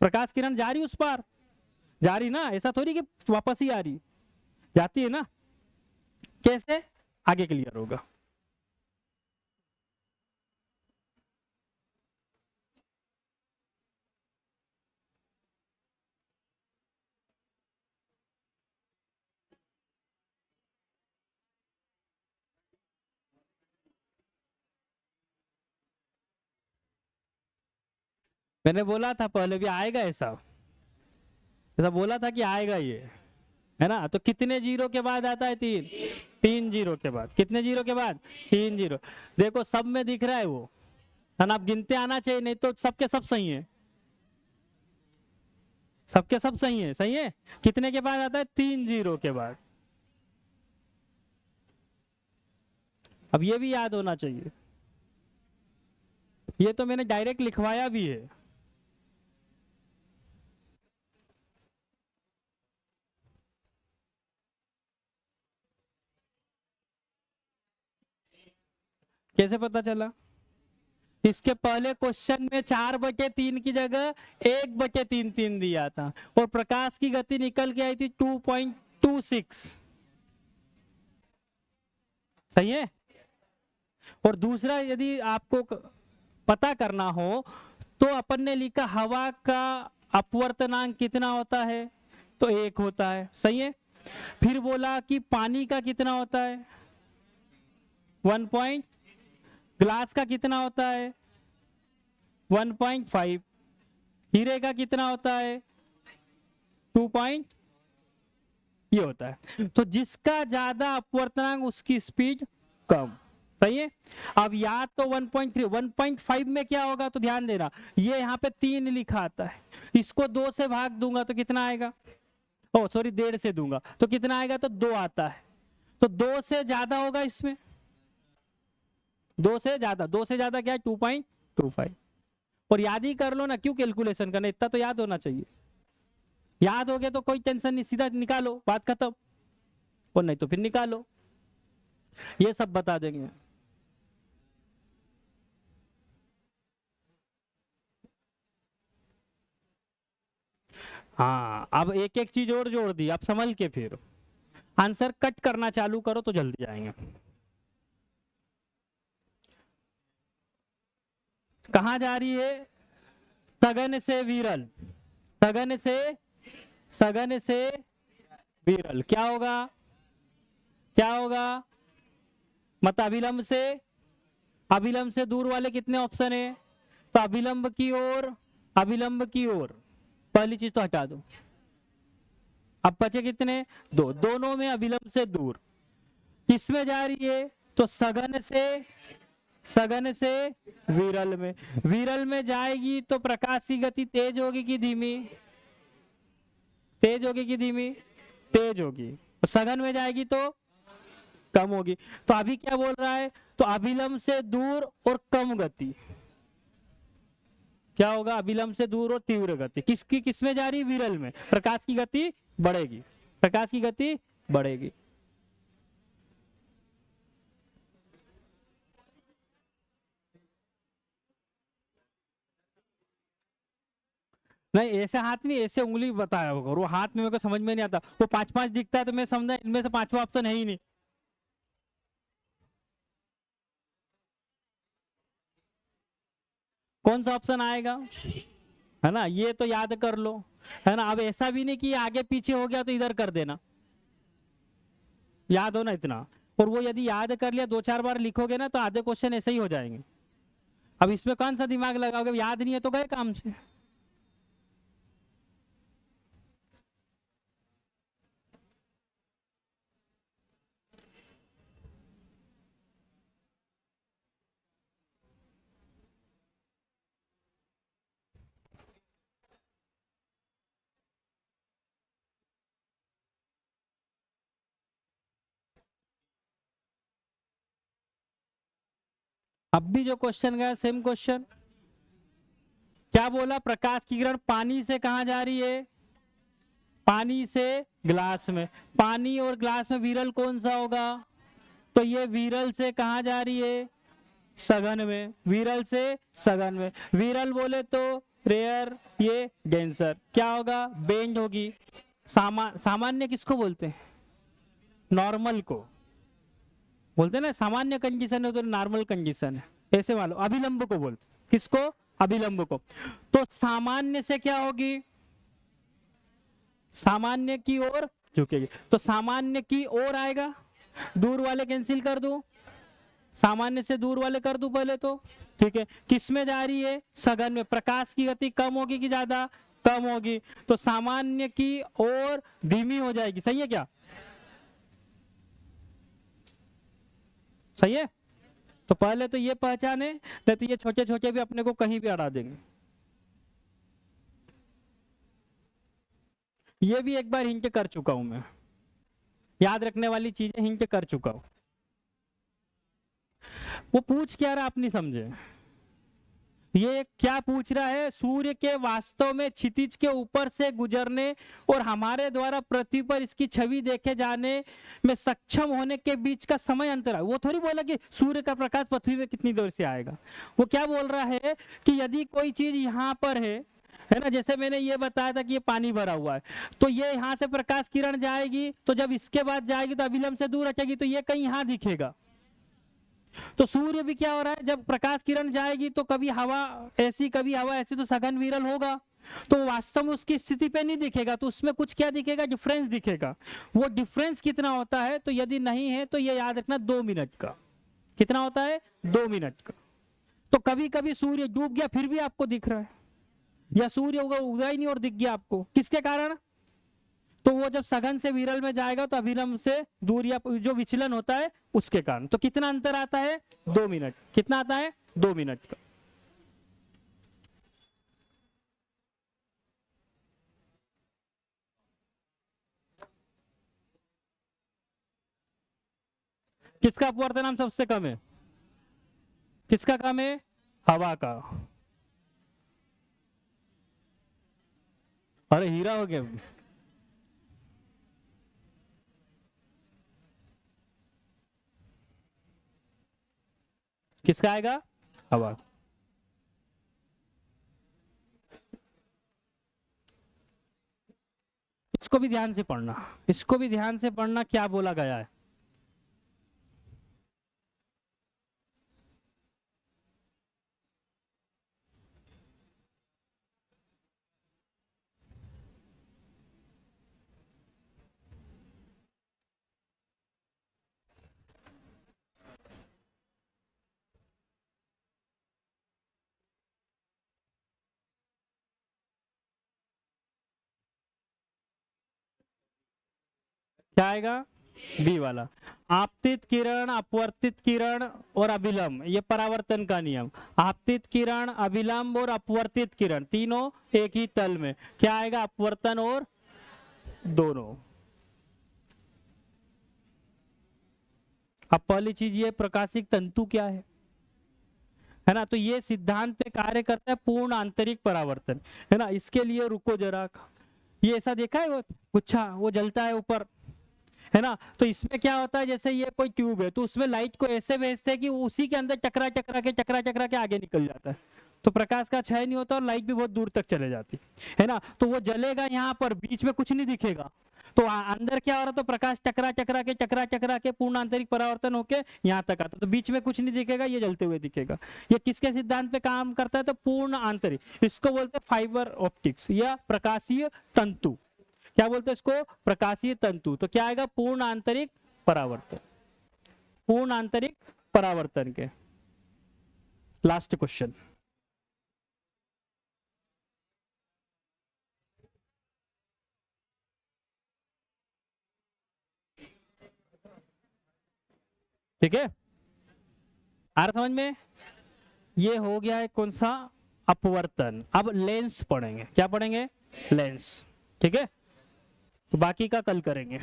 प्रकाश किरण जा रही उस पार, जा रही ना, ऐसा थोड़ी कि वापस ही आ रही, जाती है ना। कैसे? आगे क्लियर होगा। मैंने बोला था पहले भी आएगा, ऐसा ऐसा बोला था कि आएगा ये, है ना? तो कितने जीरो के बाद आता है? 3। 3 जीरो के बाद। कितने जीरो के बाद? 3 जीरो। देखो सब में दिख रहा है वो, है ना? आप गिनते आना चाहिए, नहीं तो सबके सब सही है, सबके सब सही है। सही है। कितने के बाद आता है? 3 जीरो के बाद। अब ये भी याद होना चाहिए, ये तो मैंने डायरेक्ट लिखवाया भी है। कैसे पता चला? इसके पहले क्वेश्चन में 4/3 की जगह 1/3 दिया था, और प्रकाश की गति निकल के आई थी 2.26, सही है। और दूसरा यदि आपको पता करना हो तो अपन ने लिखा हवा का अपवर्तनांक कितना होता है, तो 1 होता है, सही है। फिर बोला कि पानी का कितना होता है 1 पॉइंट, ग्लास का कितना होता है 1.5, हीरे का कितना होता है 2 पॉइंट, ये होता है। तो जिसका ज्यादा अपवर्तनांक उसकी स्पीड कम, सही है। अब या तो 1.3 1.5 में क्या होगा, तो ध्यान देना ये यहाँ पे 3 लिखा आता है, इसको 2 से भाग दूंगा तो कितना आएगा, ओ सॉरी 1.5 से दूंगा तो कितना आएगा, तो 2 आता है। तो 2 से ज्यादा होगा इसमें, 2 से ज्यादा क्या है 2.25। और याद ही कर लो ना, क्यों कैलकुलेशन करना, इतना तो याद होना चाहिए। याद हो गया तो कोई टेंशन नहीं, सीधा निकालो, बात खत्म। और नहीं तो फिर निकालो, ये सब बता देंगे। हाँ अब एक एक चीज और जोड़ दी, अब संभल के फिर आंसर कट करना चालू करो तो जल्दी आएंगे। कहां जा रही है, सघन से विरल, सघन से विरल, क्या होगा, क्या होगा, मत अभिलंब से, अभिलंब से दूर वाले कितने ऑप्शन है, तो अभिलंब की ओर, अभिलंब की ओर, पहली चीज तो हटा दो। अब बचे कितने, 2, दोनों में अभिलंब से दूर, किसमें जा रही है, तो सघन से विरल में, विरल में जाएगी तो प्रकाश की गति तेज होगी कि धीमी, तेज होगी कि धीमी, तेज होगी। सघन में जाएगी तो कम होगी। तो अभी क्या बोल रहा है, तो अभिलंब से दूर और कम गति, क्या होगा, अभिलंब से दूर और तीव्र गति, किसकी किसमें जा रही, विरल में, प्रकाश की गति बढ़ेगी, प्रकाश की गति बढ़ेगी। नहीं ऐसे हाथ नहीं, ऐसे उंगली बताया होगा, वो हाथ में मेरे को समझ में नहीं आता, वो 5-5 दिखता है तो मैं समझा इनमें से 5वां ऑप्शन है ही नहीं। कौन सा ऑप्शन आएगा, है ना, ये तो याद कर लो, है ना। अब ऐसा भी नहीं कि आगे पीछे हो गया तो इधर कर देना, याद हो ना इतना। और वो यदि याद कर लिया 2-4 बार लिखोगे ना तो आधे क्वेश्चन ऐसे ही हो जाएंगे। अब इसमें कौन सा दिमाग लगाओगे, याद नहीं है तो गए काम से। अब भी जो क्वेश्चन गया सेम क्वेश्चन, क्या बोला, प्रकाश की किरण पानी से कहां जा रही है, पानी से ग्लास में, पानी और ग्लास में विरल कौन सा होगा, तो ये विरल से कहां जा रही है, सघन में, विरल से सघन में। विरल बोले तो रेयर, ये डेंसर, क्या होगा, बेंड होगी। सामान्य किसको बोलते हैं, नॉर्मल को बोलते हैं ना, सामान्य कंडीशन है तो नॉर्मल कंडीशन है, ऐसे वालों। अभिलंब को बोलते, किसको, अभिलंब को। तो सामान्य से क्या होगी, सामान्य की ओर झुकेगी, तो सामान्य की ओर आएगा, दूर वाले कैंसिल कर दूं, सामान्य से दूर वाले कर दूं पहले तो, ठीक है। किस में जा रही है, सघन में, प्रकाश की गति कम होगी कि ज्यादा, कम होगी, तो सामान्य की ओर धीमी हो जाएगी, सही है क्या, सही है। तो पहले तो ये पहचाने, नहीं तो ये छोटे छोटे भी अपने को कहीं भी अड़ा देंगे। ये भी एक बार हिंट कर चुका हूं मैं, याद रखने वाली चीजें हिंट कर चुका हूं। वो पूछ क्या रहा आप नहीं समझे, ये क्या पूछ रहा है, सूर्य के वास्तव में क्षितिज के ऊपर से गुजरने और हमारे द्वारा पृथ्वी पर इसकी छवि देखे जाने में सक्षम होने के बीच का समय अंतर है। वो थोड़ी बोला कि सूर्य का प्रकाश पृथ्वी में कितनी देर से आएगा, वो क्या बोल रहा है कि यदि कोई चीज यहाँ पर है ना, जैसे मैंने ये बताया था कि ये पानी भरा हुआ है, तो ये यहाँ से प्रकाश किरण जाएगी, तो जब इसके बाद जाएगी तो अभिलंब से दूर हटेगी, तो ये कहीं यहाँ दिखेगा, तो सूर्य भी क्या हो रहा है, जब प्रकाश किरण जाएगी तो कभी हवा ऐसी कभी हवा ऐसी, तो सघन विरल होगा, तो वास्तव में उसकी स्थिति पे नहीं दिखेगा, तो उसमें कुछ क्या दिखेगा, डिफरेंस दिखेगा। वो डिफरेंस कितना होता है, तो यदि नहीं है तो ये याद रखना 2 मिनट का। कितना होता है, 2 मिनट का। तो कभी कभी सूर्य डूब गया फिर भी आपको दिख रहा है, या सूर्य उगा ही नहीं और दिख गया आपको, किसके कारण, तो वो जब सघन से विरल में जाएगा तो अभिलंब से दूर या जो विचलन होता है उसके कारण। तो कितना अंतर आता है, 2 मिनट। कितना आता है, 2 मिनट का। किसका अपवर्तनांक सबसे कम है, किसका कम है, हवा का। अरे हीरा हो गया। किसका आएगा, हवा। इसको भी ध्यान से पढ़ना, इसको भी ध्यान से पढ़ना, क्या बोला गया है। क्या आएगा, बी वाला। आपतित किरण, अपवर्तित किरण और अभिलंब, ये परावर्तन का नियम। आपतित किरण, अभिलंब और अपवर्तित किरण तीनों एक ही तल में, क्या आएगा, अपवर्तन और दोनों। अब पहली चीज ये, प्रकाशिक तंतु क्या है ना, तो ये सिद्धांत पे कार्य करता है पूर्ण आंतरिक परावर्तन, है ना। इसके लिए रुको जरा, ये ऐसा देखा है वो गुच्छा, वो जलता है ऊपर, है ना। तो इसमें क्या होता है, जैसे ये कोई ट्यूब है तो उसमें लाइट को ऐसे भेजते हैं कि उसी के अंदर चकरा चकरा के आगे निकल जाता है, तो प्रकाश का क्षय नहीं होता और लाइट भी बहुत दूर तक चले जाती है ना। तो वो जलेगा यहाँ पर, बीच में कुछ नहीं दिखेगा, तो अंदर क्या हो रहा, तो प्रकाश चकरा के पूर्ण आंतरिक परावर्तन होके यहाँ तक आता, तो बीच में कुछ नहीं दिखेगा, ये जलते हुए दिखेगा। ये किसके सिद्धांत पे काम करता है, तो पूर्ण आंतरिक, इसको बोलते हैं फाइबर ऑप्टिक्स या प्रकाशीय तंतु। क्या बोलते हैं इसको, प्रकाशीय तंतु। तो क्या आएगा, पूर्ण आंतरिक परावर्तन, पूर्ण आंतरिक परावर्तन के। लास्ट क्वेश्चन, ठीक है, आ रहा समझ में। ये हो गया है कौन सा, अपवर्तन। अब लेंस पढ़ेंगे, क्या पढ़ेंगे, लेंस, ठीक है। तो बाकी का कल करेंगे।